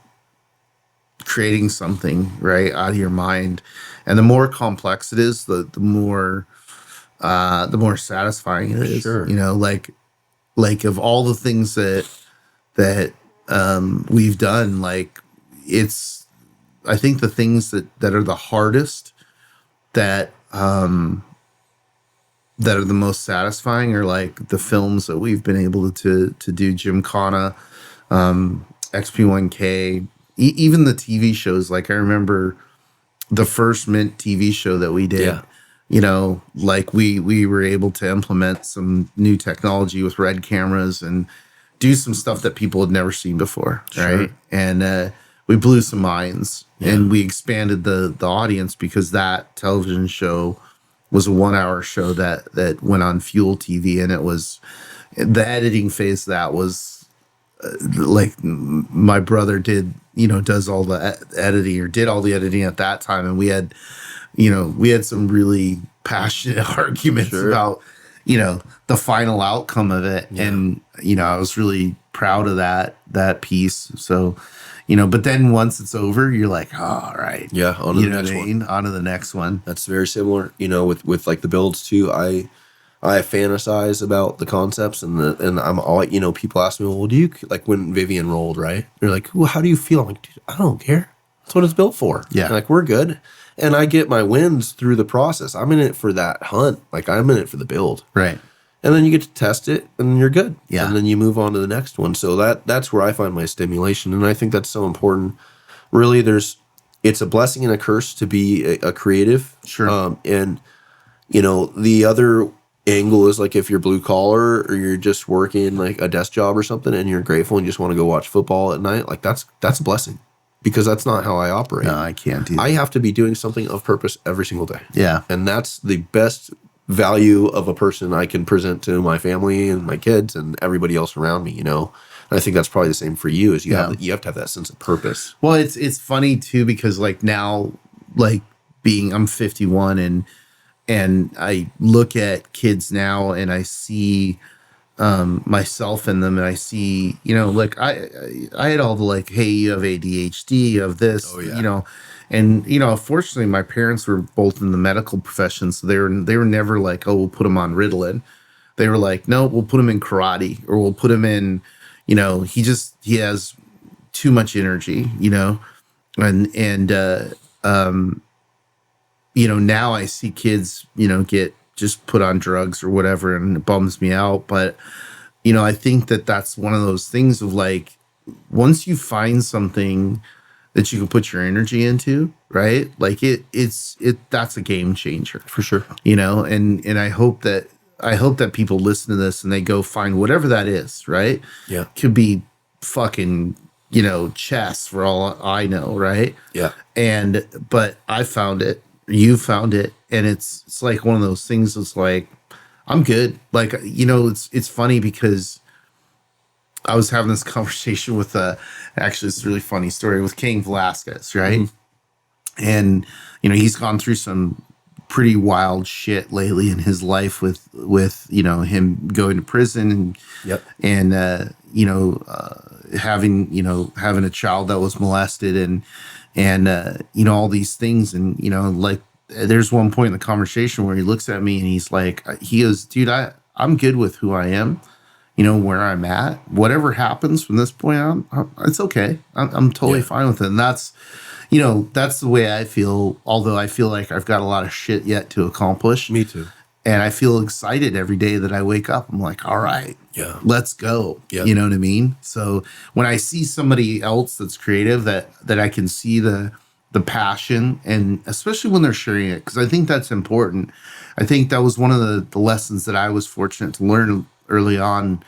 creating something right out of your mind, and the more complex it is, the more satisfying it is. Sure. You know, like of all the things that we've done, like I think the things that are the hardest, that are the most satisfying, are like the films that we've been able to do. Gymkhana, XP1K, even the TV shows. Like I remember the first Mint TV show that we did. Yeah. You know, like we were able to implement some new technology with red cameras and do some stuff that people had never seen before, right? And we blew some minds, and we expanded the audience, because that television show was a 1-hour show that went on Fuel TV, and it was the editing phase. That was like my brother does all the editing, or did all the editing at that time, and we had some really passionate arguments about the final outcome of it. And I was really proud of that piece. So but then once it's over, you're like, oh, all right, On to the next one. On to the next one. That's very similar, with like the builds too. I fantasize about the concepts, and I'm all, people ask me, well, do you, like when Vivian rolled, right? They're like, well, how do you feel? I'm like, dude, I don't care. That's what it's built for. Yeah. And like, we're good. And I get my wins through the process. I'm in it for that hunt. Like, I'm in it for the build. Right. And then you get to test it, and you're good. Yeah. And then you move on to the next one. So that's where I find my stimulation. And I think that's so important. Really, it's a blessing and a curse to be a creative. Sure. And, the other angle is like if you're blue collar, or you're just working like a desk job or something, and you're grateful and you just want to go watch football at night, like that's a blessing, because that's not how I operate. No, I can't do that. I have to be doing something of purpose every single day. Yeah. And that's the best value of a person I can present to my family and my kids and everybody else around me, And I think that's probably the same for you, is you have to have that sense of purpose. Well, it's funny too, because like now, like I'm 51, and I look at kids now, and I see myself in them, and I see, like I had all the like, hey, you have ADHD, of this, And, you know, fortunately, my parents were both in the medical profession, so they were never like, oh, we'll put him on Ritalin. They were like, no, we'll put him in karate, or we'll put him in, you know, he has too much energy, you know, and you know, now I see kids, you know, get just put on drugs or whatever, and it bums me out. But, you know, I think that that's one of those things of like, once you find something that you can put your energy into, right? Like that's a game changer For sure. you know, and I hope that people listen to this and they go find whatever that is, right? Yeah. Could be fucking, you know, chess for all I know, right? Yeah. But I found it, you found it, and it's like one of those things that's like, I'm good. Like, you know, it's funny because I was having this conversation with actually it's a really funny story with Cain Velasquez, right? Mm-hmm. And, you know, he's gone through some pretty wild shit lately in his life with you know, him going to prison and you know, having a child that was molested and you know, all these things. And, you know, like there's one point in the conversation where he looks at me and he's like, he goes, dude, I'm good with who I am, you know, where I'm at. Whatever happens from this point on, it's okay. I'm totally fine with it. And that's, you know, that's the way I feel, although I feel like I've got a lot of shit yet to accomplish. Me too. And I feel excited every day that I wake up. I'm like, all right, let's go. Yeah. You know what I mean? So when I see somebody else that's creative, that I can see the passion, and especially when they're sharing it, because I think that's important. I think that was one of the lessons that I was fortunate to learn early on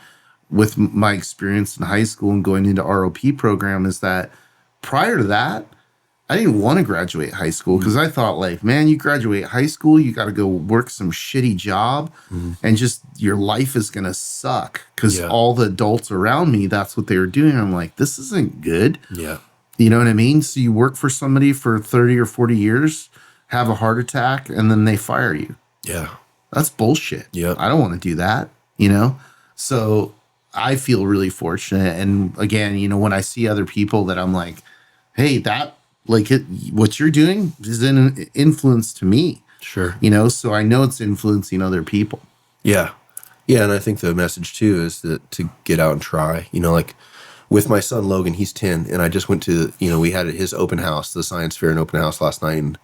with my experience in high school and going into ROP program, is that prior to that, I didn't want to graduate high school because I thought, like, man, you graduate high school, you got to go work some shitty job and just your life is going to suck because all the adults around me, that's what they were doing. I'm like, this isn't good. Yeah. You know what I mean? So you work for somebody for 30 or 40 years, have a heart attack, and then they fire you. Yeah. That's bullshit. Yeah. I don't want to do that, you know? So I feel really fortunate. And again, you know, when I see other people that I'm like, hey, what you're doing is an influence to me. Sure. You know, so I know it's influencing other people. Yeah. Yeah. And I think the message too is that to get out and try, you know, like with my son Logan, he's 10, and I just went to, you know, we had his open house, the science fair and open house last night. And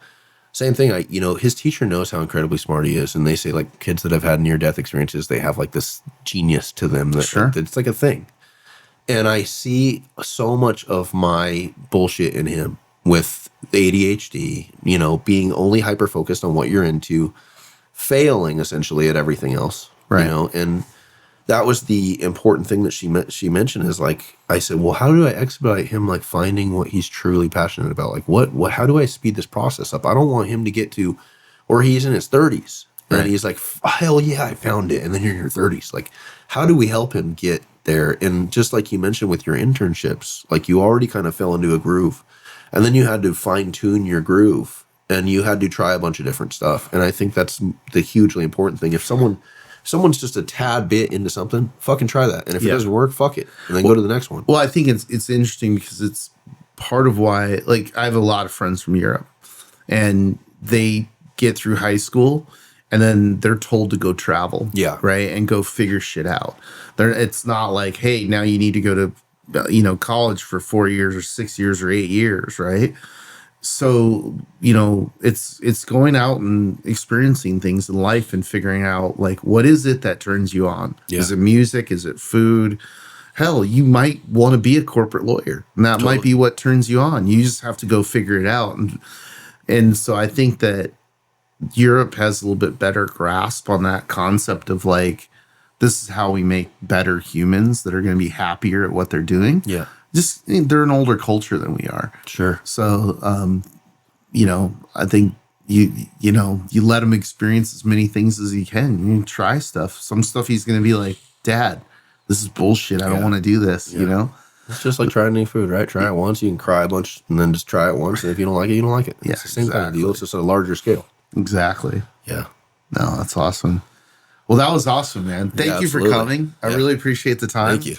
same thing. You know, his teacher knows how incredibly smart he is. And they say, like, kids that have had near-death experiences, they have like this genius to them that it's like a thing. And I see so much of my bullshit in him with ADHD, you know, being only hyper-focused on what you're into, failing essentially at everything else, right? You know, and that was the important thing that she mentioned is, like, I said, well, how do I expedite him, like, finding what he's truly passionate about? Like, what, how do I speed this process up? I don't want him to get to, or he's in his 30s and he's like, hell yeah, I found it. And then you're in your 30s. Like, how do we help him get there? And just like you mentioned with your internships, like, you already kind of fell into a groove. And then you had to fine tune your groove, and you had to try a bunch of different stuff. And I think that's the hugely important thing. If someone's just a tad bit into something, fucking try that. And if it doesn't work, fuck it, and then go to the next one. Well, I think it's interesting because it's part of why, like, I have a lot of friends from Europe, and they get through high school and then they're told to go travel. Yeah. Right. And go figure shit out. It's not like, hey, now you need to go to, you know, college for 4 years or 6 years or 8 years, right? So, you know, it's going out and experiencing things in life and figuring out, like, what is it that turns you on? Yeah. Is it music? Is it food? Hell, you might want to be a corporate lawyer, and that might be what turns you on. You just have to go figure it out. And so I think that Europe has a little bit better grasp on that concept of, like, this is how we make better humans that are going to be happier at what they're doing. Yeah. Just, they're an older culture than we are. Sure. So, you know, I think you let him experience as many things as he can. You try stuff. Some stuff he's going to be like, Dad, this is bullshit. I don't want to do this, you know? It's just like trying new food, right? Try it once, you can cry a bunch, and then just try it once. And if you don't like it, you don't like it. It's the same kind of deal. It's just at a larger scale. Exactly. Yeah. No, that's awesome. Well, that was awesome, man. Thank you for coming. I really appreciate the time. Thank you.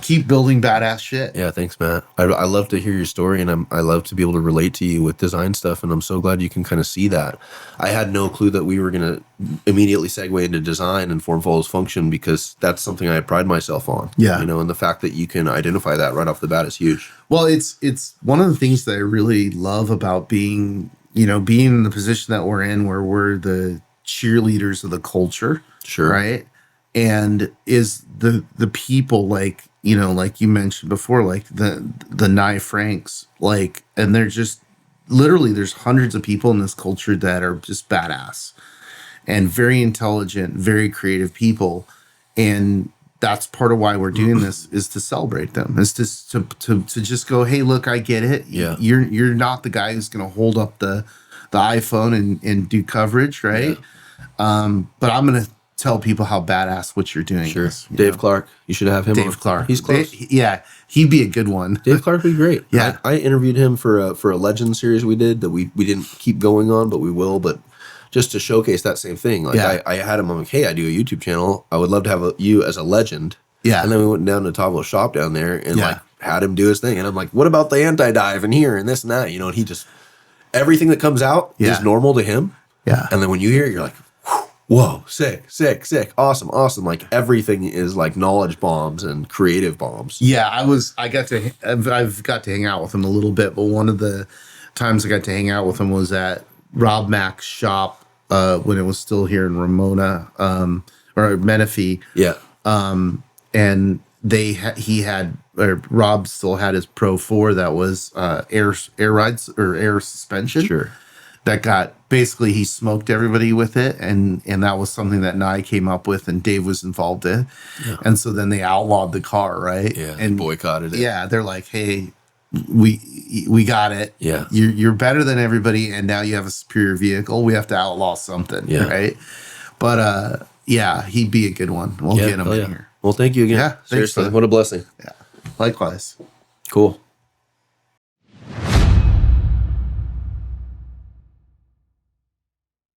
keep building badass shit. Yeah, thanks, Matt. I love to hear your story, and I love to be able to relate to you with design stuff, and I'm so glad you can kind of see that. I had no clue that we were going to immediately segue into design and form follows function, because that's something I pride myself on. Yeah. And the fact that you can identify that right off the bat is huge. Well, it's one of the things that I really love about being in the position that we're in, where we're the cheerleaders of the culture. Sure. Right. And is the people, like you mentioned before, like the Nye Franks, like, and they're just literally, there's hundreds of people in this culture that are just badass and very intelligent, very creative people. And that's part of why we're doing this, is to celebrate them, is to just go, hey, look, I get it. Yeah. You're not the guy who's going to hold up the iPhone and do coverage. Right. Yeah. But I'm going to tell people how badass what you're doing Sure. is. Dave Clarke, you should have him on. Dave Clarke. He's close. He'd be a good one. Dave Clarke would be great. Yeah. I interviewed him for a Legend series we did that we didn't keep going on, but we will. But just to showcase that same thing. Like, Yeah. I had him, I'm like, hey, I do a YouTube channel. I would love to have you as a legend. Yeah. And then we went down to Tavo's shop down there and Yeah. like had him do his thing. And I'm like, what about the anti-dive in here and this and that? And he just, everything that comes out is normal to him. Yeah. And then when you hear it, you're like, whoa, sick, awesome. Like everything is like knowledge bombs and creative bombs. Yeah, I've got to hang out with him a little bit, but one of the times I got to hang out with him was at Rob Mack's shop when it was still here in Ramona or Menifee. Yeah. And Rob still had his Pro 4 that was air rides or air suspension. Sure. That got, basically he smoked everybody with it, and that was something that Nye came up with and Dave was involved in. Yeah. And so then they outlawed the car, right? Yeah. And boycotted it. Yeah, they're like, hey, we got it. Yeah. You're better than everybody, and now you have a superior vehicle. We have to outlaw something. Yeah. Right. But yeah, he'd be a good one. We'll get him in here. Well, thank you again. Yeah. Seriously. Thanks, what a blessing. Yeah. Likewise. Cool.